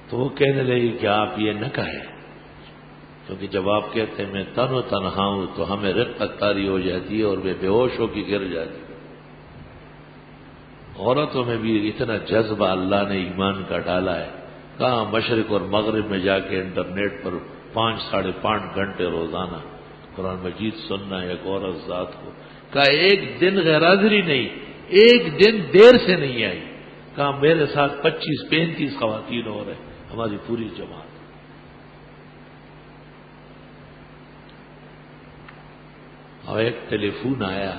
تو وہ کہنے لگی کہ آپ یہ نہ کہیں، کیونکہ جب آپ کہتے ہیں میں تن و تنہا ہوں تو ہمیں رقت طاری ہو جاتی ہے اور وہ بے ہوش ہو کے گر جاتی. عورتوں میں بھی اتنا جذبہ اللہ نے ایمان کا ڈالا ہے. کہاں مشرق اور مغرب میں جا کے انٹرنیٹ پر 5-5.5 گھنٹے روزانہ قرآن مجید سننا ہے ایک عورت ذات کو. کہا ایک دن غیر حاضری نہیں، ایک دن دیر سے نہیں آئی. کہا میرے ساتھ 25-35 خواتین ہو رہے، ہماری پوری جماعت. اور ایک ٹیلی فون آیا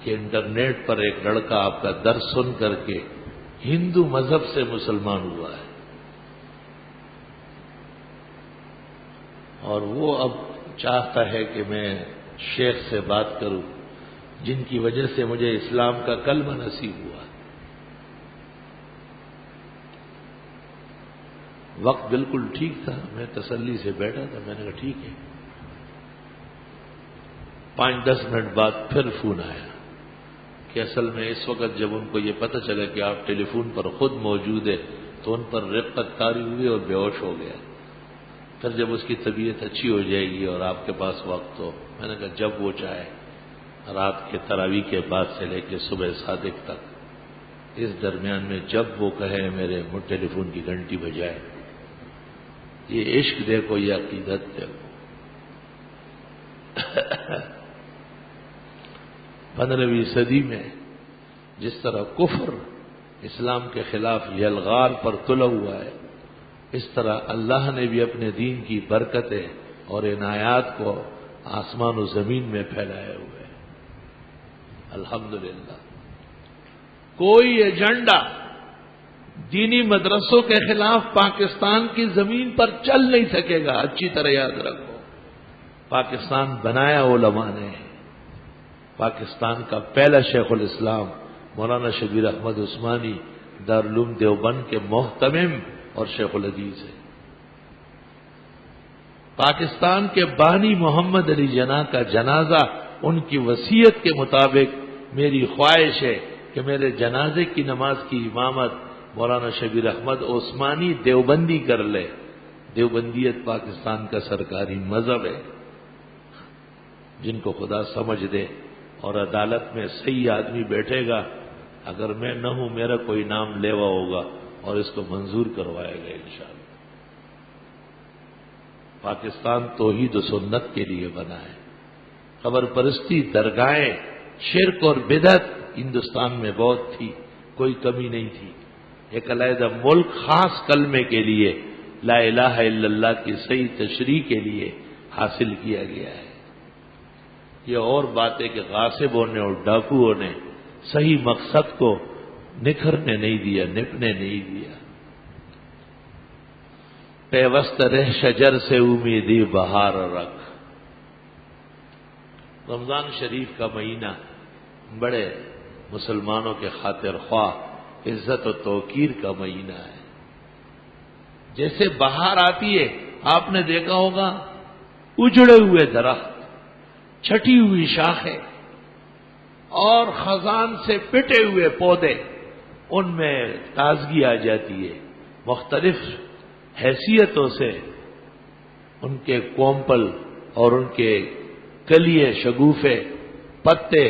کہ انٹرنیٹ پر ایک لڑکا آپ کا درس سن کر کے ہندو مذہب سے مسلمان ہوا ہے، اور وہ اب چاہتا ہے کہ میں شیخ سے بات کروں جن کی وجہ سے مجھے اسلام کا کلمہ نصیب ہوا. وقت بالکل ٹھیک تھا، میں تسلی سے بیٹھا تھا. میں نے کہا ٹھیک ہے. 5-10 منٹ بعد پھر فون آیا کہ اصل میں اس وقت جب ان کو یہ پتہ چلا کہ آپ ٹیلی فون پر خود موجود ہیں تو ان پر رقت طاری ہوئی اور بے ہوش ہو گیا. پھر جب اس کی طبیعت اچھی ہو جائے گی اور آپ کے پاس وقت ہو، میں نے کہا جب وہ چاہے، رات کے تراویح کے بعد سے لے کے صبح صادق تک، اس درمیان میں جب وہ کہے میرے ٹیلی فون کی گھنٹی بجائے. یہ عشق دیکھو، یہ عقیدت دیکھو. 15ویں صدی میں جس طرح کفر اسلام کے خلاف یلغار پر تلا ہوا ہے، اس طرح اللہ نے بھی اپنے دین کی برکتیں اور عنایات کو آسمان و زمین میں پھیلائے ہوئے. الحمدللہ کوئی ایجنڈا دینی مدرسوں کے خلاف پاکستان کی زمین پر چل نہیں سکے گا. اچھی طرح یاد رکھو، پاکستان بنایا علماء نے. پاکستان کا پہلا شیخ الاسلام مولانا شبیر احمد عثمانی دارالعلوم دیوبند کے محتمم اور شیخ الحدیث ہے. پاکستان کے بانی محمد علی جناح کا جنازہ ان کی وصیت کے مطابق میری خواہش ہے کہ میرے جنازے کی نماز کی امامت مولانا شبیر احمد عثمانی دیوبندی کر لے. دیوبندیت پاکستان کا سرکاری مذہب ہے. جن کو خدا سمجھ دے اور عدالت میں صحیح آدمی بیٹھے گا اگر میں نہ ہوں میرا کوئی نام لیوا ہوگا اور اس کو منظور کروائے گا انشاءاللہ۔ پاکستان توحید و سنت کے لیے بنا ہے۔ قبر پرستی، درگاہیں، شرک اور بدعت ہندوستان میں بہت تھی، کوئی کمی نہیں تھی۔ ایک علیحدہ ملک خاص کلمے کے لیے، لا الہ الا اللہ کی صحیح تشریح کے لیے حاصل کیا گیا ہے۔ یہ اور بات ہے کہ غاصبوں نے اور ڈاکوؤں نے صحیح مقصد کو نکھرنے نہیں دیا، نپنے نہیں دیا۔ پیوست رہ شجر سے امیدی بہار رکھ۔ رمضان شریف کا مہینہ بڑے مسلمانوں کے خاطر خواہ عزت و توقیر کا مہینہ ہے۔ جیسے بہار آتی ہے، آپ نے دیکھا ہوگا اجڑے ہوئے درخت، چھٹی ہوئی شاخیں اور خزان سے پٹے ہوئے پودے، ان میں تازگی آ جاتی ہے۔ مختلف حیثیتوں سے ان کے کومپل اور ان کے کلیے، شگوفے، پتے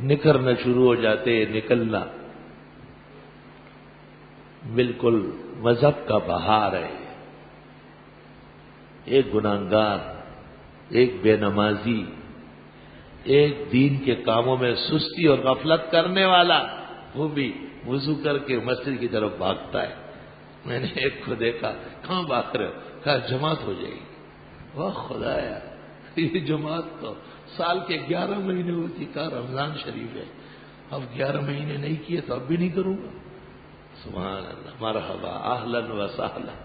نکھرنا شروع ہو جاتے ہیں، نکلنا۔ بالکل مذہب کا بہار ہے۔ ایک گناہگار، ایک بے نمازی، ایک دین کے کاموں میں سستی اور غفلت کرنے والا، وہ بھی وضو کر کے مسجد کی طرف بھاگتا ہے۔ میں نے ایک کو دیکھا، کہاں بھاگ رہے ہو؟ کہا جماعت ہو جائے گی۔ واہ خدایا، یہ جماعت تو سال کے 11 مہینے ہوتی۔ کہا رمضان شریف ہے، اب 11 مہینے نہیں کیے تو اب بھی نہیں کروں گا۔ سبحان اللہ، مرحبا، اہلاً و سہلاً۔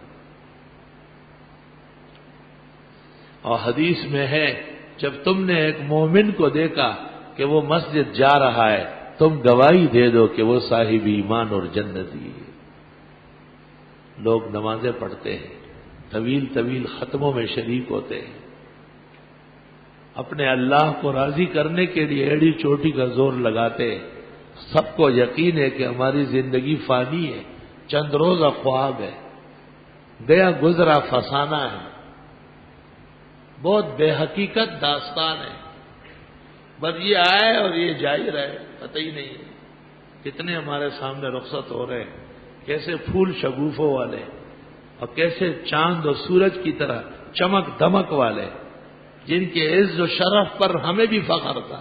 اور حدیث میں ہے، جب تم نے ایک مومن کو دیکھا کہ وہ مسجد جا رہا ہے، تم گواہی دے دو کہ وہ صاحب ایمان اور جنتی ہے۔ لوگ نمازیں پڑھتے ہیں، طویل طویل ختموں میں شریک ہوتے ہیں، اپنے اللہ کو راضی کرنے کے لیے ایڑی چوٹی کا زور لگاتے ہیں۔ سب کو یقین ہے کہ ہماری زندگی فانی ہے، چند روزہ خواب ہے، گیا گزرا فسانہ ہے، بہت بے حقیقت داستان ہے۔ بس یہ آئے اور یہ جا ہی رہے، پتہ ہی نہیں ہے کتنے ہمارے سامنے رخصت ہو رہے ہیں، کیسے پھول شگوفوں والے اور کیسے چاند اور سورج کی طرح چمک دمک والے، جن کے عز و شرف پر ہمیں بھی فخر تھا،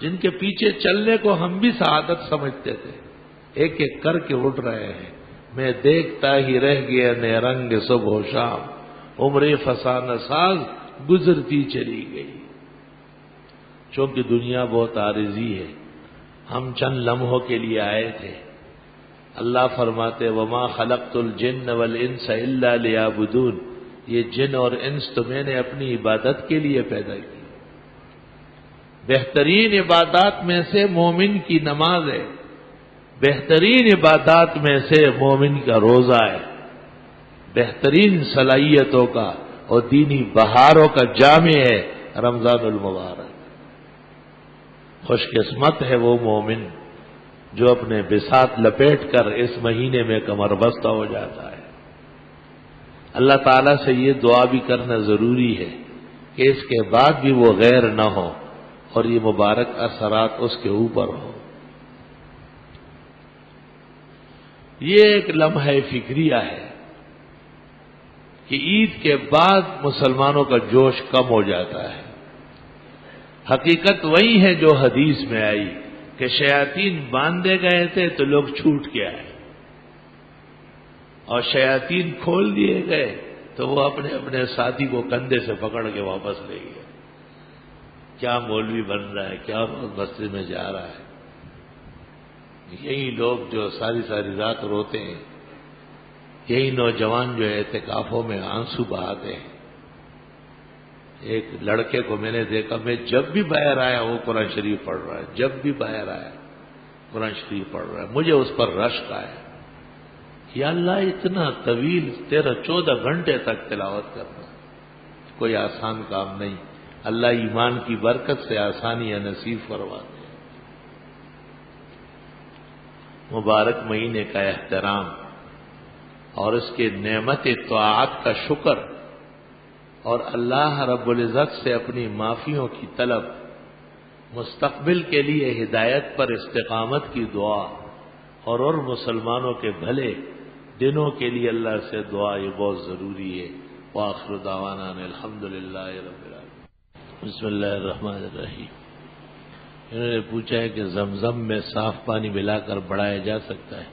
جن کے پیچھے چلنے کو ہم بھی سعادت سمجھتے تھے، ایک ایک کر کے اٹھ رہے ہیں۔ میں دیکھتا ہی رہ گیا نے رنگ صبح و شام، عمر فسانہ ساز گزرتی چلی گئی۔ چونکہ دنیا بہت عارضی ہے، ہم چند لمحوں کے لیے آئے تھے۔ اللہ فرماتے وما خلقت الجن والانس الا لیعبدون، یہ جن اور انس تو میں نے اپنی عبادت کے لیے پیدا کی۔ بہترین عبادات میں سے مومن کی نماز ہے، بہترین عبادات میں سے مومن کا روزہ ہے، بہترین صلاحیتوں کا اور دینی بہاروں کا جامع ہے رمضان المبارک۔ خوش قسمت ہے وہ مومن جو اپنے بساط لپیٹ کر اس مہینے میں کمر بستہ ہو جاتا ہے۔ اللہ تعالیٰ سے یہ دعا بھی کرنا ضروری ہے کہ اس کے بعد بھی وہ غیر نہ ہو اور یہ مبارک اثرات اس کے اوپر ہو۔ یہ ایک لمحہ فکریہ ہے کہ عید کے بعد مسلمانوں کا جوش کم ہو جاتا ہے۔ حقیقت وہی ہے جو حدیث میں آئی کہ شیاطین باندھے گئے تھے تو لوگ چھوٹ کے آئے، اور شیاطین کھول دیے گئے تو وہ اپنے اپنے ساتھی کو کندھے سے پکڑ کے واپس لے گئے۔ کیا مولوی بن رہا ہے، کیا مسجد میں جا رہا ہے۔ یہی لوگ جو ساری ساری رات روتے ہیں، یہی نوجوان جو اعتکافوں میں آنسو بہاتے ہیں۔ ایک لڑکے کو میں نے دیکھا، میں جب بھی باہر آیا وہ قرآن شریف پڑھ رہا ہے، جب بھی باہر آیا قرآن شریف پڑھ رہا ہے۔ مجھے اس پر رشک آیا، یا اللہ اتنا طویل 13-14 گھنٹے تک تلاوت کرنا کوئی آسان کام نہیں۔ اللہ ایمان کی برکت سے آسانیاں نصیب فرماتے ہیں۔ مبارک مہینے کا احترام اور اس کے نعمت طاعت کا شکر اور اللہ رب العزت سے اپنی معافیوں کی طلب، مستقبل کے لیے ہدایت پر استقامت کی دعا اور مسلمانوں کے بھلے دنوں کے لیے اللہ سے دعا یہ بہت ضروری ہے. وآخر دعوانا الحمدللہ رب العالمین. بسم اللہ الرحمن الرحیم. انہوں نے پوچھا ہے کہ زمزم میں صاف پانی ملا کر بڑھایا جا سکتا ہے؟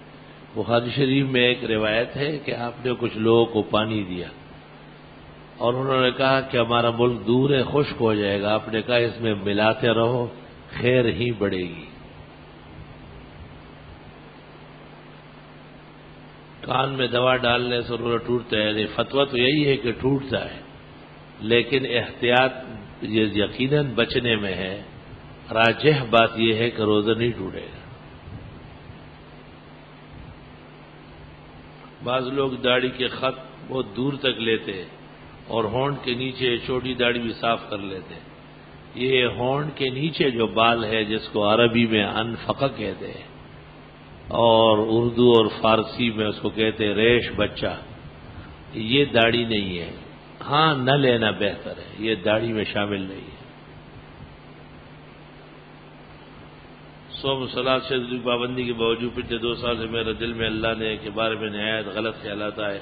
بخاری شریف میں ایک روایت ہے کہ آپ نے کچھ لوگوں کو پانی دیا اور انہوں نے کہا کہ ہمارا ملک دور ہے، خشک ہو جائے گا. آپ نے کہا اس میں ملاتے رہو، خیر ہی بڑھے گی. کان میں دوا ڈالنے سے روزہ ٹوٹتا ہے، یعنی فتویٰ تو یہی ہے کہ ٹوٹتا ہے، لیکن احتیاط یہ یقیناً بچنے میں ہے. راجح بات یہ ہے کہ روزہ نہیں ٹوٹے گا. بعض لوگ داڑھی کے خط بہت دور تک لیتے ہیں اور ہونٹ کے نیچے چھوٹی داڑھی بھی صاف کر لیتے ہیں. یہ ہونٹ کے نیچے جو بال ہے جس کو عربی میں انفقہ کہتے ہیں اور اردو اور فارسی میں اس کو کہتے ہیں ریش بچہ، یہ داڑھی نہیں ہے. ہاں نہ لینا بہتر ہے، یہ داڑھی میں شامل نہیں ہے. صوم صلات شدید کی پابندی کے باوجود پچھلے 2 سال سے میرے دل میں اللہ نے کے بارے میں نہایت غلط خیالات آئے.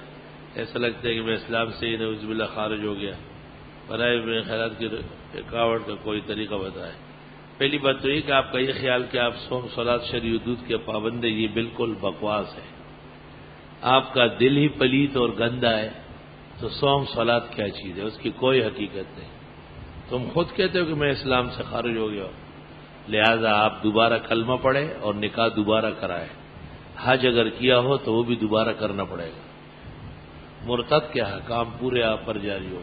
ایسا لگتا ہے کہ میں اسلام سے ہی نعوذ باللہ خارج ہو گیا. برائے میں خیالات کی رکاوٹ کا کوئی طریقہ بتائے. پہلی بات تو یہ کہ آپ کا یہ خیال کہ آپ صوم صلات شرعی حدود کے پابند ہیں، یہ بالکل بکواس ہے. آپ کا دل ہی پلیت اور گندا ہے تو صوم صلات کیا چیز ہے؟ اس کی کوئی حقیقت نہیں. تم خود کہتے ہو کہ میں اسلام سے خارج ہو گیا ہوں، لہذا آپ دوبارہ کلمہ پڑھیں اور نکاح دوبارہ کرائیں. حج اگر کیا ہو تو وہ بھی دوبارہ کرنا پڑے گا. مرتد کیا ہے؟ کام پورے آپ پر جاری ہو.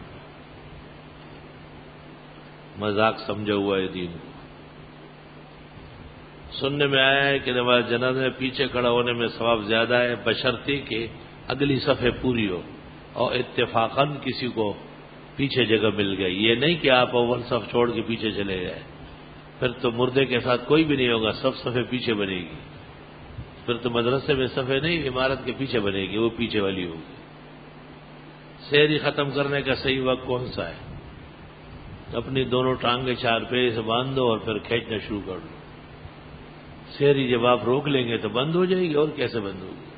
مذاق سمجھا ہوا ہے دین کو. سننے میں آیا ہے کہ نماز جنازہ میں پیچھے کھڑا ہونے میں ثواب زیادہ ہے بشرطے کہ اگلی صفحے پوری ہو اور اتفاقاً کسی کو پیچھے جگہ مل گئی. یہ نہیں کہ آپ اول صف چھوڑ کے پیچھے چلے گئے، پھر تو مردے کے ساتھ کوئی بھی نہیں ہوگا، سب صفحے پیچھے بنے گی. پھر تو مدرسے میں صفحے نہیں، عمارت کے پیچھے بنے گی، وہ پیچھے والی ہوگی. سحری ختم کرنے کا صحیح وقت کون سا ہے؟ اپنی دونوں ٹانگیں 4 پہ سے باندھ دو اور پھر کھینچنا شروع کر دو. سحری جب آپ روک لیں گے تو بند ہو جائے گی، اور کیسے بند ہوگی؟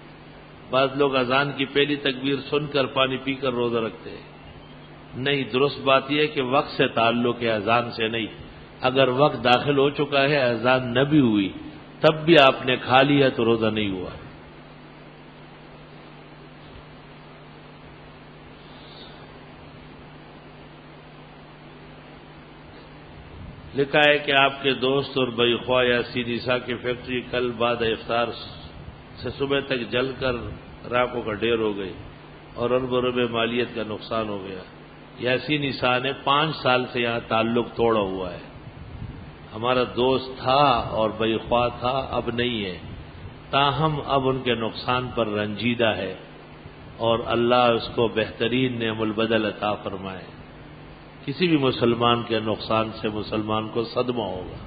بعض لوگ اذان کی پہلی تکبیر سن کر پانی پی کر روزہ رکھتے ہیں. نہیں، درست بات یہ ہے کہ وقت سے تعلق ہے، اذان سے نہیں. اگر وقت داخل ہو چکا ہے، اذان نہ بھی ہوئی، تب بھی آپ نے کھا لیا تو روزہ نہیں ہوا. لکھا ہے کہ آپ کے دوست اور بھائی خواہ یاسین عیسیٰ کی فیکٹری کل بعد افطار سے صبح تک جل کر راکوں کا ڈھیر ہو گئی اور ارب روپے مالیت کا نقصان ہو گیا. یاسین عیسیٰ نے 5 سال سے یہاں تعلق توڑا ہوا ہے. ہمارا دوست تھا اور بھائی خواہ تھا، اب نہیں ہے. تاہم اب ان کے نقصان پر رنجیدہ ہے اور اللہ اس کو بہترین نعم البدل عطا فرمائے. کسی بھی مسلمان کے نقصان سے مسلمان کو صدمہ ہوگا.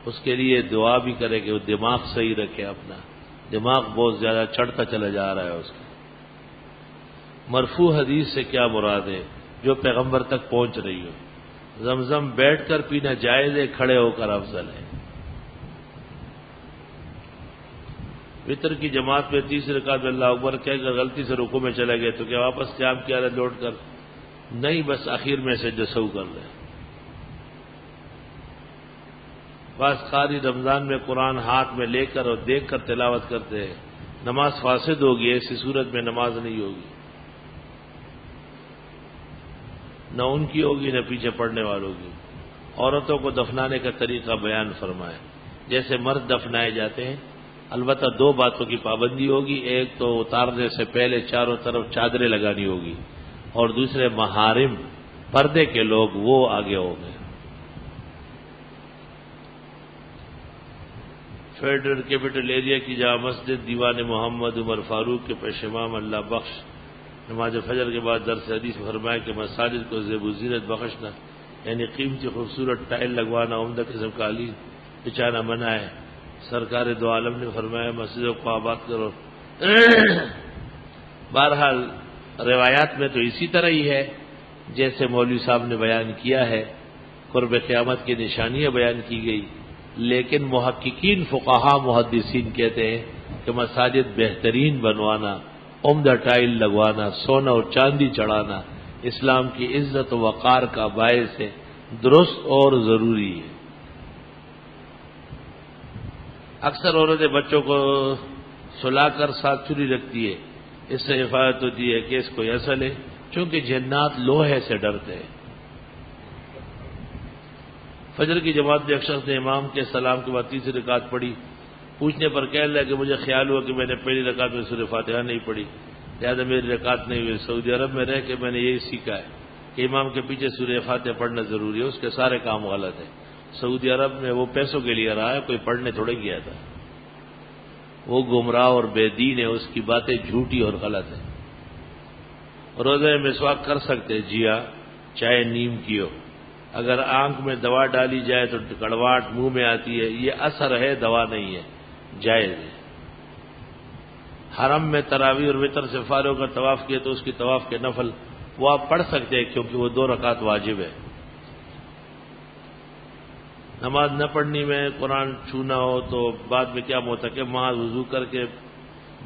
اس کے لیے دعا بھی کرے کہ وہ دماغ صحیح رکھے. اپنا دماغ بہت زیادہ چڑھتا چلا جا رہا ہے اس کا. مرفوع حدیث سے کیا مراد ہے؟ جو پیغمبر تک پہنچ رہی ہو. زمزم بیٹھ کر پینا جائز ہے، کھڑے ہو کر افضل ہے. وطر کی جماعت میں 30 رکعت میں اللہ اکبر کہہ کر غلطی سے رکوع میں چلے گئے تو کیا واپس قیام کیا رہے لوٹ کر؟ نہیں، بس آخر میں سے جسو کر رہے. بعض قاری رمضان میں قرآن ہاتھ میں لے کر اور دیکھ کر تلاوت کرتے ہیں، نماز فاسد ہوگی. ایسی صورت میں نماز نہیں ہوگی، نہ ان کی ہوگی نہ پیچھے پڑنے والوں کی. عورتوں کو دفنانے کا طریقہ بیان فرمائے. جیسے مرد دفنائے جاتے ہیں، البتہ 2 باتوں کی پابندی ہوگی. ایک تو اتارنے سے پہلے چاروں طرف چادریں لگانی ہوگی اور دوسرے محارم پردے کے لوگ وہ آگے ہوں گے. فیڈرل کیپٹل ایریا کی جامع مسجد دیوان محمد عمر فاروق کے پیش امام اللہ بخش نماز فجر کے بعد درس حدیث فرمائے کہ مساجد کو زیب و زینت بخشنا، یعنی قیمتی خوبصورت ٹائل لگوانا، عمدہ قسم کا قالین بچھانا منع ہے. سرکار دو عالم نے فرمایا مسجدوں کو آباد کرو. بہرحال روایات میں تو اسی طرح ہی ہے، جیسے مولوی صاحب نے بیان کیا ہے قرب قیامت کی نشانیاں بیان کی گئی، لیکن محققین فقہا محدثین کہتے ہیں کہ مساجد بہترین بنوانا، عمدہ ٹائل لگوانا، سونا اور چاندی چڑھانا اسلام کی عزت و وقار کا باعث ہے، درست اور ضروری ہے۔ اکثر عورتیں بچوں کو سلا کر ساتھ چری رکھتی ہے، اس سے حفاظت ہوتی ہے کہ اس کو اصل ہے، چونکہ جنات لوہے سے ڈرتے ہیں۔ فجر کی جماعت میں ایک شخص نے امام کے سلام کے بعد تیسری رکعت پڑھی، پوچھنے پر کہنے لگا کہ مجھے خیال ہوا کہ میں نے پہلی رکعت میں سورہ فاتحہ نہیں پڑھی، لہٰذا میری رکعت نہیں ہوئی۔ سعودی عرب میں رہ کے میں نے یہی سیکھا ہے کہ امام کے پیچھے سورہ فاتحہ پڑھنا ضروری ہے، اس کے سارے کام غلط ہیں۔ سعودی عرب میں وہ پیسوں کے لیے رہا ہے، کوئی پڑھنے تھوڑے گیا تھا، وہ گمراہ اور بے دین ہے، اس کی باتیں جھوٹی اور غلط ہیں۔ روزے میں مسواک کر سکتے، جی ہاں، چاہے نیم کی ہو۔ اگر آنکھ میں دوا ڈالی جائے تو کڑواہٹ منہ میں آتی ہے، یہ اثر ہے، دوا نہیں ہے، جائز ہے۔ حرم میں تراویح اور وتر سے فارغ کا طواف کیے تو اس کی طواف کے نفل وہ آپ پڑھ سکتے ہیں، کیونکہ وہ 2 رکعت واجب ہے۔ نماز نہ پڑھنی میں قرآن چھونا ہو تو بعد میں کیا ہوتا محض وضو کر کے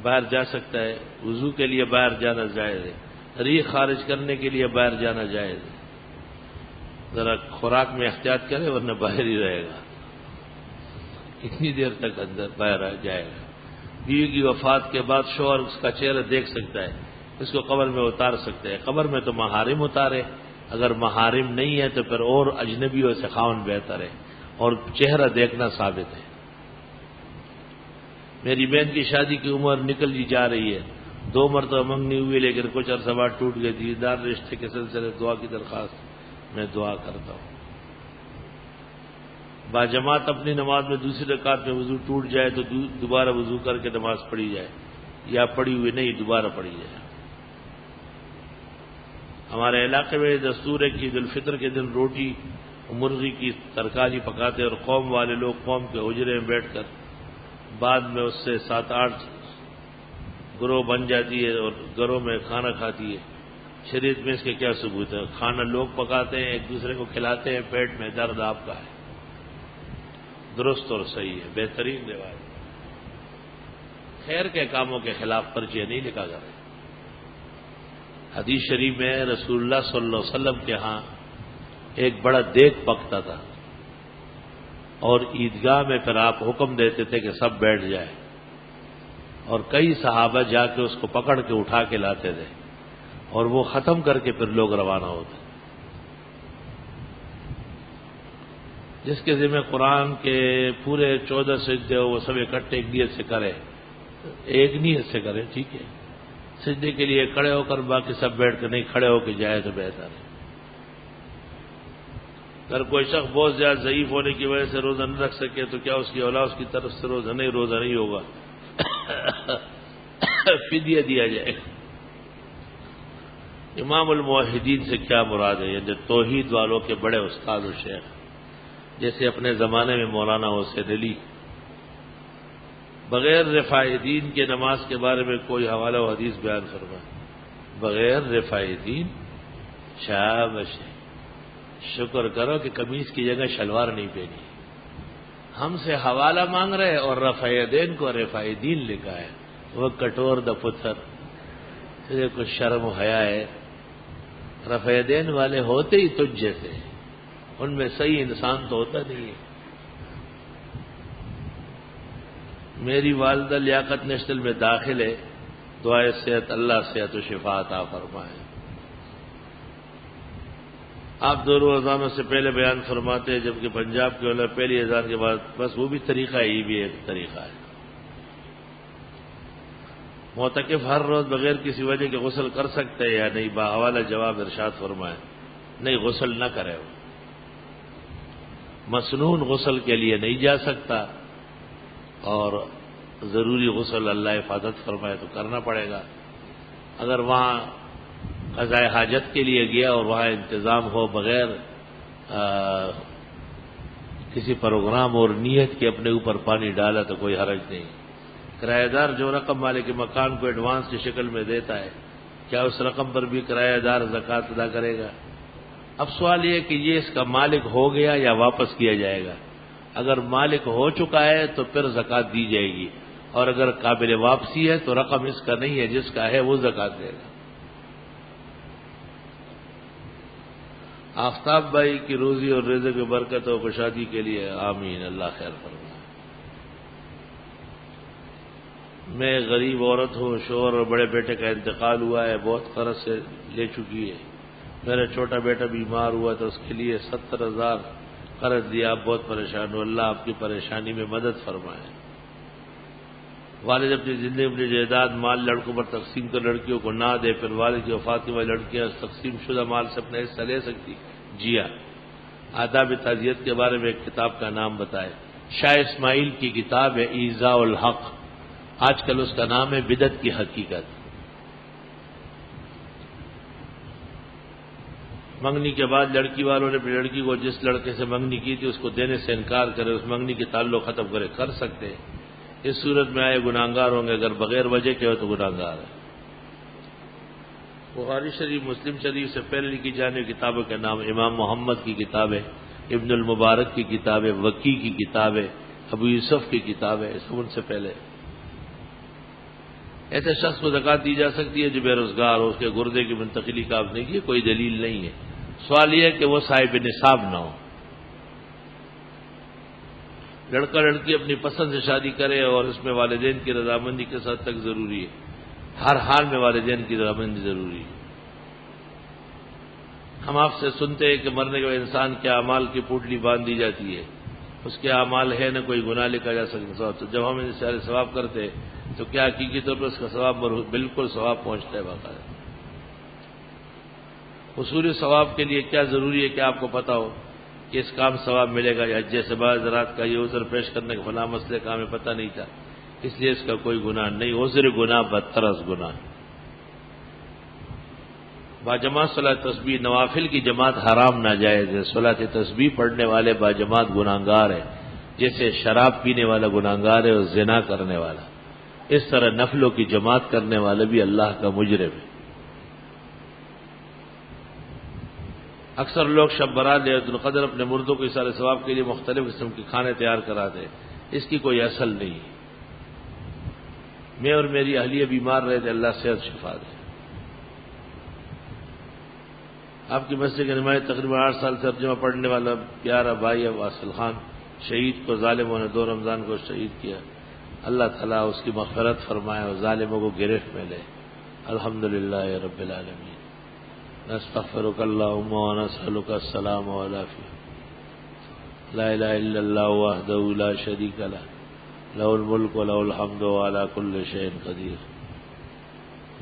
باہر جا سکتا ہے، وضو کے لیے باہر جانا جائز ہے، ریح خارج کرنے کے لیے باہر جانا جائز ہے۔ ذرا خوراک میں احتیاط کرے ورنہ باہر ہی رہے گا، اتنی دیر تک اندر باہر آ جائے گا۔ بیوی کی وفات کے بعد شوہر اس کا چہرہ دیکھ سکتا ہے، اس کو قبر میں اتار سکتے ہیں۔ قبر میں تو محارم اتارے، اگر محارم نہیں ہے تو پھر اور اجنبیوں سے خاوند بہتر ہے، اور چہرہ دیکھنا ثابت ہے۔ میری بہن کی شادی کی عمر نکل ہی جا رہی ہے، 2 مرتبہ منگنی ہوئی لیکن کچھ عرصہ بعد ٹوٹ گئی۔ دیندار رشتے کے سلسلے دعا کی درخواست میں دعا کرتا ہوں۔ باجماعت اپنی نماز میں دوسری رکعت میں وضو ٹوٹ جائے تو دوبارہ وضو کر کے نماز پڑھی جائے، یا پڑھی ہوئی نہیں دوبارہ پڑھی جائے۔ ہمارے علاقے میں دستور ہے کہ عید الفطر کے دن روٹی مرغی کی ترکاری پکاتے اور قوم والے لوگ قوم کے حجرے میں بیٹھ کر بعد میں اس سے 7-8 گروہ بن جاتی ہے اور گھروں میں کھانا کھاتی ہے۔ شریعت میں اس کے کیا ثبوت ہے؟ کھانا لوگ پکاتے ہیں، ایک دوسرے کو کھلاتے ہیں، پیٹ میں درد آپ کا ہے، درست اور صحیح ہے، بہترین روایت۔ خیر کے کاموں کے خلاف پرچے نہیں لکھا کرے۔ حدیث شریف میں رسول اللہ صلی اللہ علیہ وسلم کے ہاں ایک بڑا دیگ پکتا تھا، اور عیدگاہ میں پھر آپ حکم دیتے تھے کہ سب بیٹھ جائے، اور کئی صحابہ جا کے اس کو پکڑ کے اٹھا کے لاتے تھے، اور وہ ختم کر کے پھر لوگ روانہ ہوتے۔ جس کے ذمہ قرآن کے پورے 14 سجدے ہو وہ سب اکٹھے ایک نیت سے کرے، ایک نیت سے کرے، ٹھیک ہے۔ سجدے کے لیے کھڑے ہو کر باقی سب بیٹھ کر نہیں، کھڑے ہو کے جائے تو بہتر ہے۔ اگر کوئی شخص بہت زیادہ ضعیف ہونے کی وجہ سے روزہ نہ رکھ سکے تو کیا اس کی اولاد اس کی طرف سے روزہ نہیں ہوگا، فدیہ دیا جائے گا۔ امام الموحدین سے کیا مراد ہے؟ یعنی توحید والوں کے بڑے استاد و شیخ، جیسے اپنے زمانے میں مولانا حسین علی۔ بغیر رفاع دین کے نماز کے بارے میں کوئی حوالہ و حدیث بیان فرمائے۔ بغیر رفاع دین، شاباش، شکر کرو کہ قمیض کی جگہ شلوار نہیں پہنی۔ ہم سے حوالہ مانگ رہے اور رفع دین کو رفاع دین لکھا ہے، وہ کٹور دا پتھر، تجھے کچھ شرم و حیا ہے؟ رفع دین والے ہوتے ہی تجھ جیسے، ان میں صحیح انسان تو ہوتا نہیں ہے۔ میری والدہ لیاقت نیشنل میں داخل ہے، دعائے صحت، اللہ صحت و شفا عطا فرمائے۔ آپ 2 اذانوں سے پہلے بیان فرماتے ہیں، جبکہ پنجاب کے علماء پہلی اذان کے بعد، بس وہ بھی طریقہ ہے، یہ بھی ایک طریقہ ہے۔ معتکف ہر روز بغیر کسی وجہ کے غسل کر سکتے ہیں یا نہیں؟ باحوالہ جواب ارشاد فرمائے، نہیں، غسل نہ کرے۔ وہ مسنون غسل کے لیے نہیں جا سکتا، اور ضروری غسل اللہ حفاظت فرمائے تو کرنا پڑے گا۔ اگر وہاں قضاء حاجت کے لیے گیا اور وہاں انتظام ہو بغیر کسی پروگرام اور نیت کے اپنے اوپر پانی ڈالا تو کوئی حرج نہیں۔ کرایہ دار جو رقم مالک کے مکان کو ایڈوانس کی شکل میں دیتا ہے، کیا اس رقم پر بھی کرایہ دار زکوٰۃ ادا کرے گا؟ اب سوال یہ ہے کہ یہ اس کا مالک ہو گیا یا واپس کیا جائے گا. اگر مالک ہو چکا ہے تو پھر زکوٰۃ دی جائے گی، اور اگر قابل واپسی ہے تو رقم اس کا نہیں ہے، جس کا ہے وہ زکوٰۃ دے گا. آفتاب بھائی کی روزی اور رزق کی برکت و خوشحالی کے لیے آمین. اللہ خیر فرمائے. میں غریب عورت ہوں، شوہر اور بڑے بیٹے کا انتقال ہوا ہے، بہت قرض سے لے چکی ہے. میرا چھوٹا بیٹا بیمار ہوا تو اس کے لیے 70,000 قرض دیا. آپ بہت پریشان ہو، اللہ آپ کی پریشانی میں مدد فرمائے. والد اپنی زندگی اپنی جائیداد مال لڑکوں پر تقسیم کر لڑکیوں کو نہ دے، پھر والد کی وفات کے بعد لڑکیاں تقسیم شدہ مال سے اپنا حصہ لے سکتی؟ جی ہاں. آداب تعزیت کے بارے میں ایک کتاب کا نام بتائے. شاہ اسماعیل کی کتاب ہے ایذاء الحق، آج کل اس کا نام ہے بدعت کی حقیقت. منگنی کے بعد لڑکی والوں نے اپنی لڑکی کو جس لڑکے سے منگنی کی تھی اس کو دینے سے انکار کرے، اس منگنی کے تعلق ختم کرے، کر سکتے ہیں. اس صورت میں آئے گناہگار ہوں گے، اگر بغیر وجہ کے ہو تو گناہگار ہے. بخاری شریف مسلم شریف سے پہلے لکھی جانے والی کتابوں کے نام امام محمد کی کتاب ہے، ابن المبارک کی کتاب ہے، وکی کی کتاب ہے، ابو یوسف کی کتاب ہے، سب ان سے پہلے. ایسے شخص کو زکوٰۃ دی جا سکتی ہے جو بے روزگار ہو، اس کے گردے کی منتقلی کا آپ نے کی، کوئی دلیل نہیں ہے. سوال یہ ہے کہ وہ صاحب نصاب نہ ہو. لڑکا لڑکی اپنی پسند سے شادی کرے اور اس میں والدین کی رضامندی کس حد تک ضروری ہے؟ ہر حال میں والدین کی رضامندی ضروری ہے. ہم آپ سے سنتے ہیں کہ مرنے کے بعد انسان کے اعمال کی پوٹلی باندھ دی جاتی ہے، اس کے اعمال ہے نہ کوئی گناہ لکھا جا سکتا. تو جب ہم اس سارے ثواب کرتے تو کیا حقیقی طور پر اس کا ثواب بالکل ثواب پہنچتا ہے باقاعدہ. حصول ثواب کے لیے کیا ضروری ہے کہ آپ کو پتا ہو کہ اس کام ثواب ملے گا، یا جیسے بعض رات کا یہ عذر پیش کرنے کا فلاں مسئلے کا ہمیں پتہ نہیں تھا اس لیے اس کا کوئی گناہ نہیں. عذر گناہ بدتر از گناہ. باجماعت صلاۃ تسبیح نوافل کی جماعت حرام ناجائز ہے. صلاۃ تسبیح پڑھنے والے باجماعت گناہگار ہیں، جیسے شراب پینے والا گناہگار ہے اور زنا کرنے والا. اس طرح نفلوں کی جماعت کرنے والا بھی اللہ کا مجرم ہے. اکثر لوگ شب برات لیلۃ القدر اپنے مردوں کو اثار ثواب کے لیے مختلف قسم کے کھانے تیار کراتے ہیں. اس کی کوئی اصل نہیں. میں اور میری اہلیہ بیمار رہے تھے، اللہ صحت شفا دے. آپ کی مسجد کے نمائش تقریباً 8 سال سے ترجمہ پڑھنے والا پیارا بھائی واصل خان شہید کو ظالموں نے 2 رمضان کو شہید کیا. اللہ تعالیٰ اس کی مغفرت فرمائے اور ظالموں کو گرفت میں لے. الحمدللہ رب العالمین. نستغفرک اللہم ونسألک السلام والعافیہ. لا الہ الا اللہ وحدہ لا شریک لہ لہ الملک و لہ الحمد وعلی کل شیء قدیر.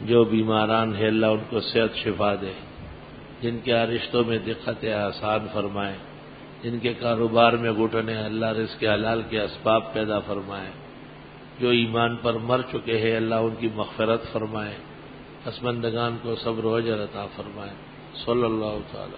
جو بیماران ہیں اللہ ان کو صحت شفا دے، جن کے رشتوں میں دقت ہے آسان فرمائے، جن کے کاروبار میں گھٹن ہے اللہ رزق حلال کے اسباب پیدا فرمائے. جو ایمان پر مر چکے ہیں اللہ ان کی مغفرت فرمائے. پسماندگان کو صبر و اجر عطا فرمائے. صلی اللہ تعالی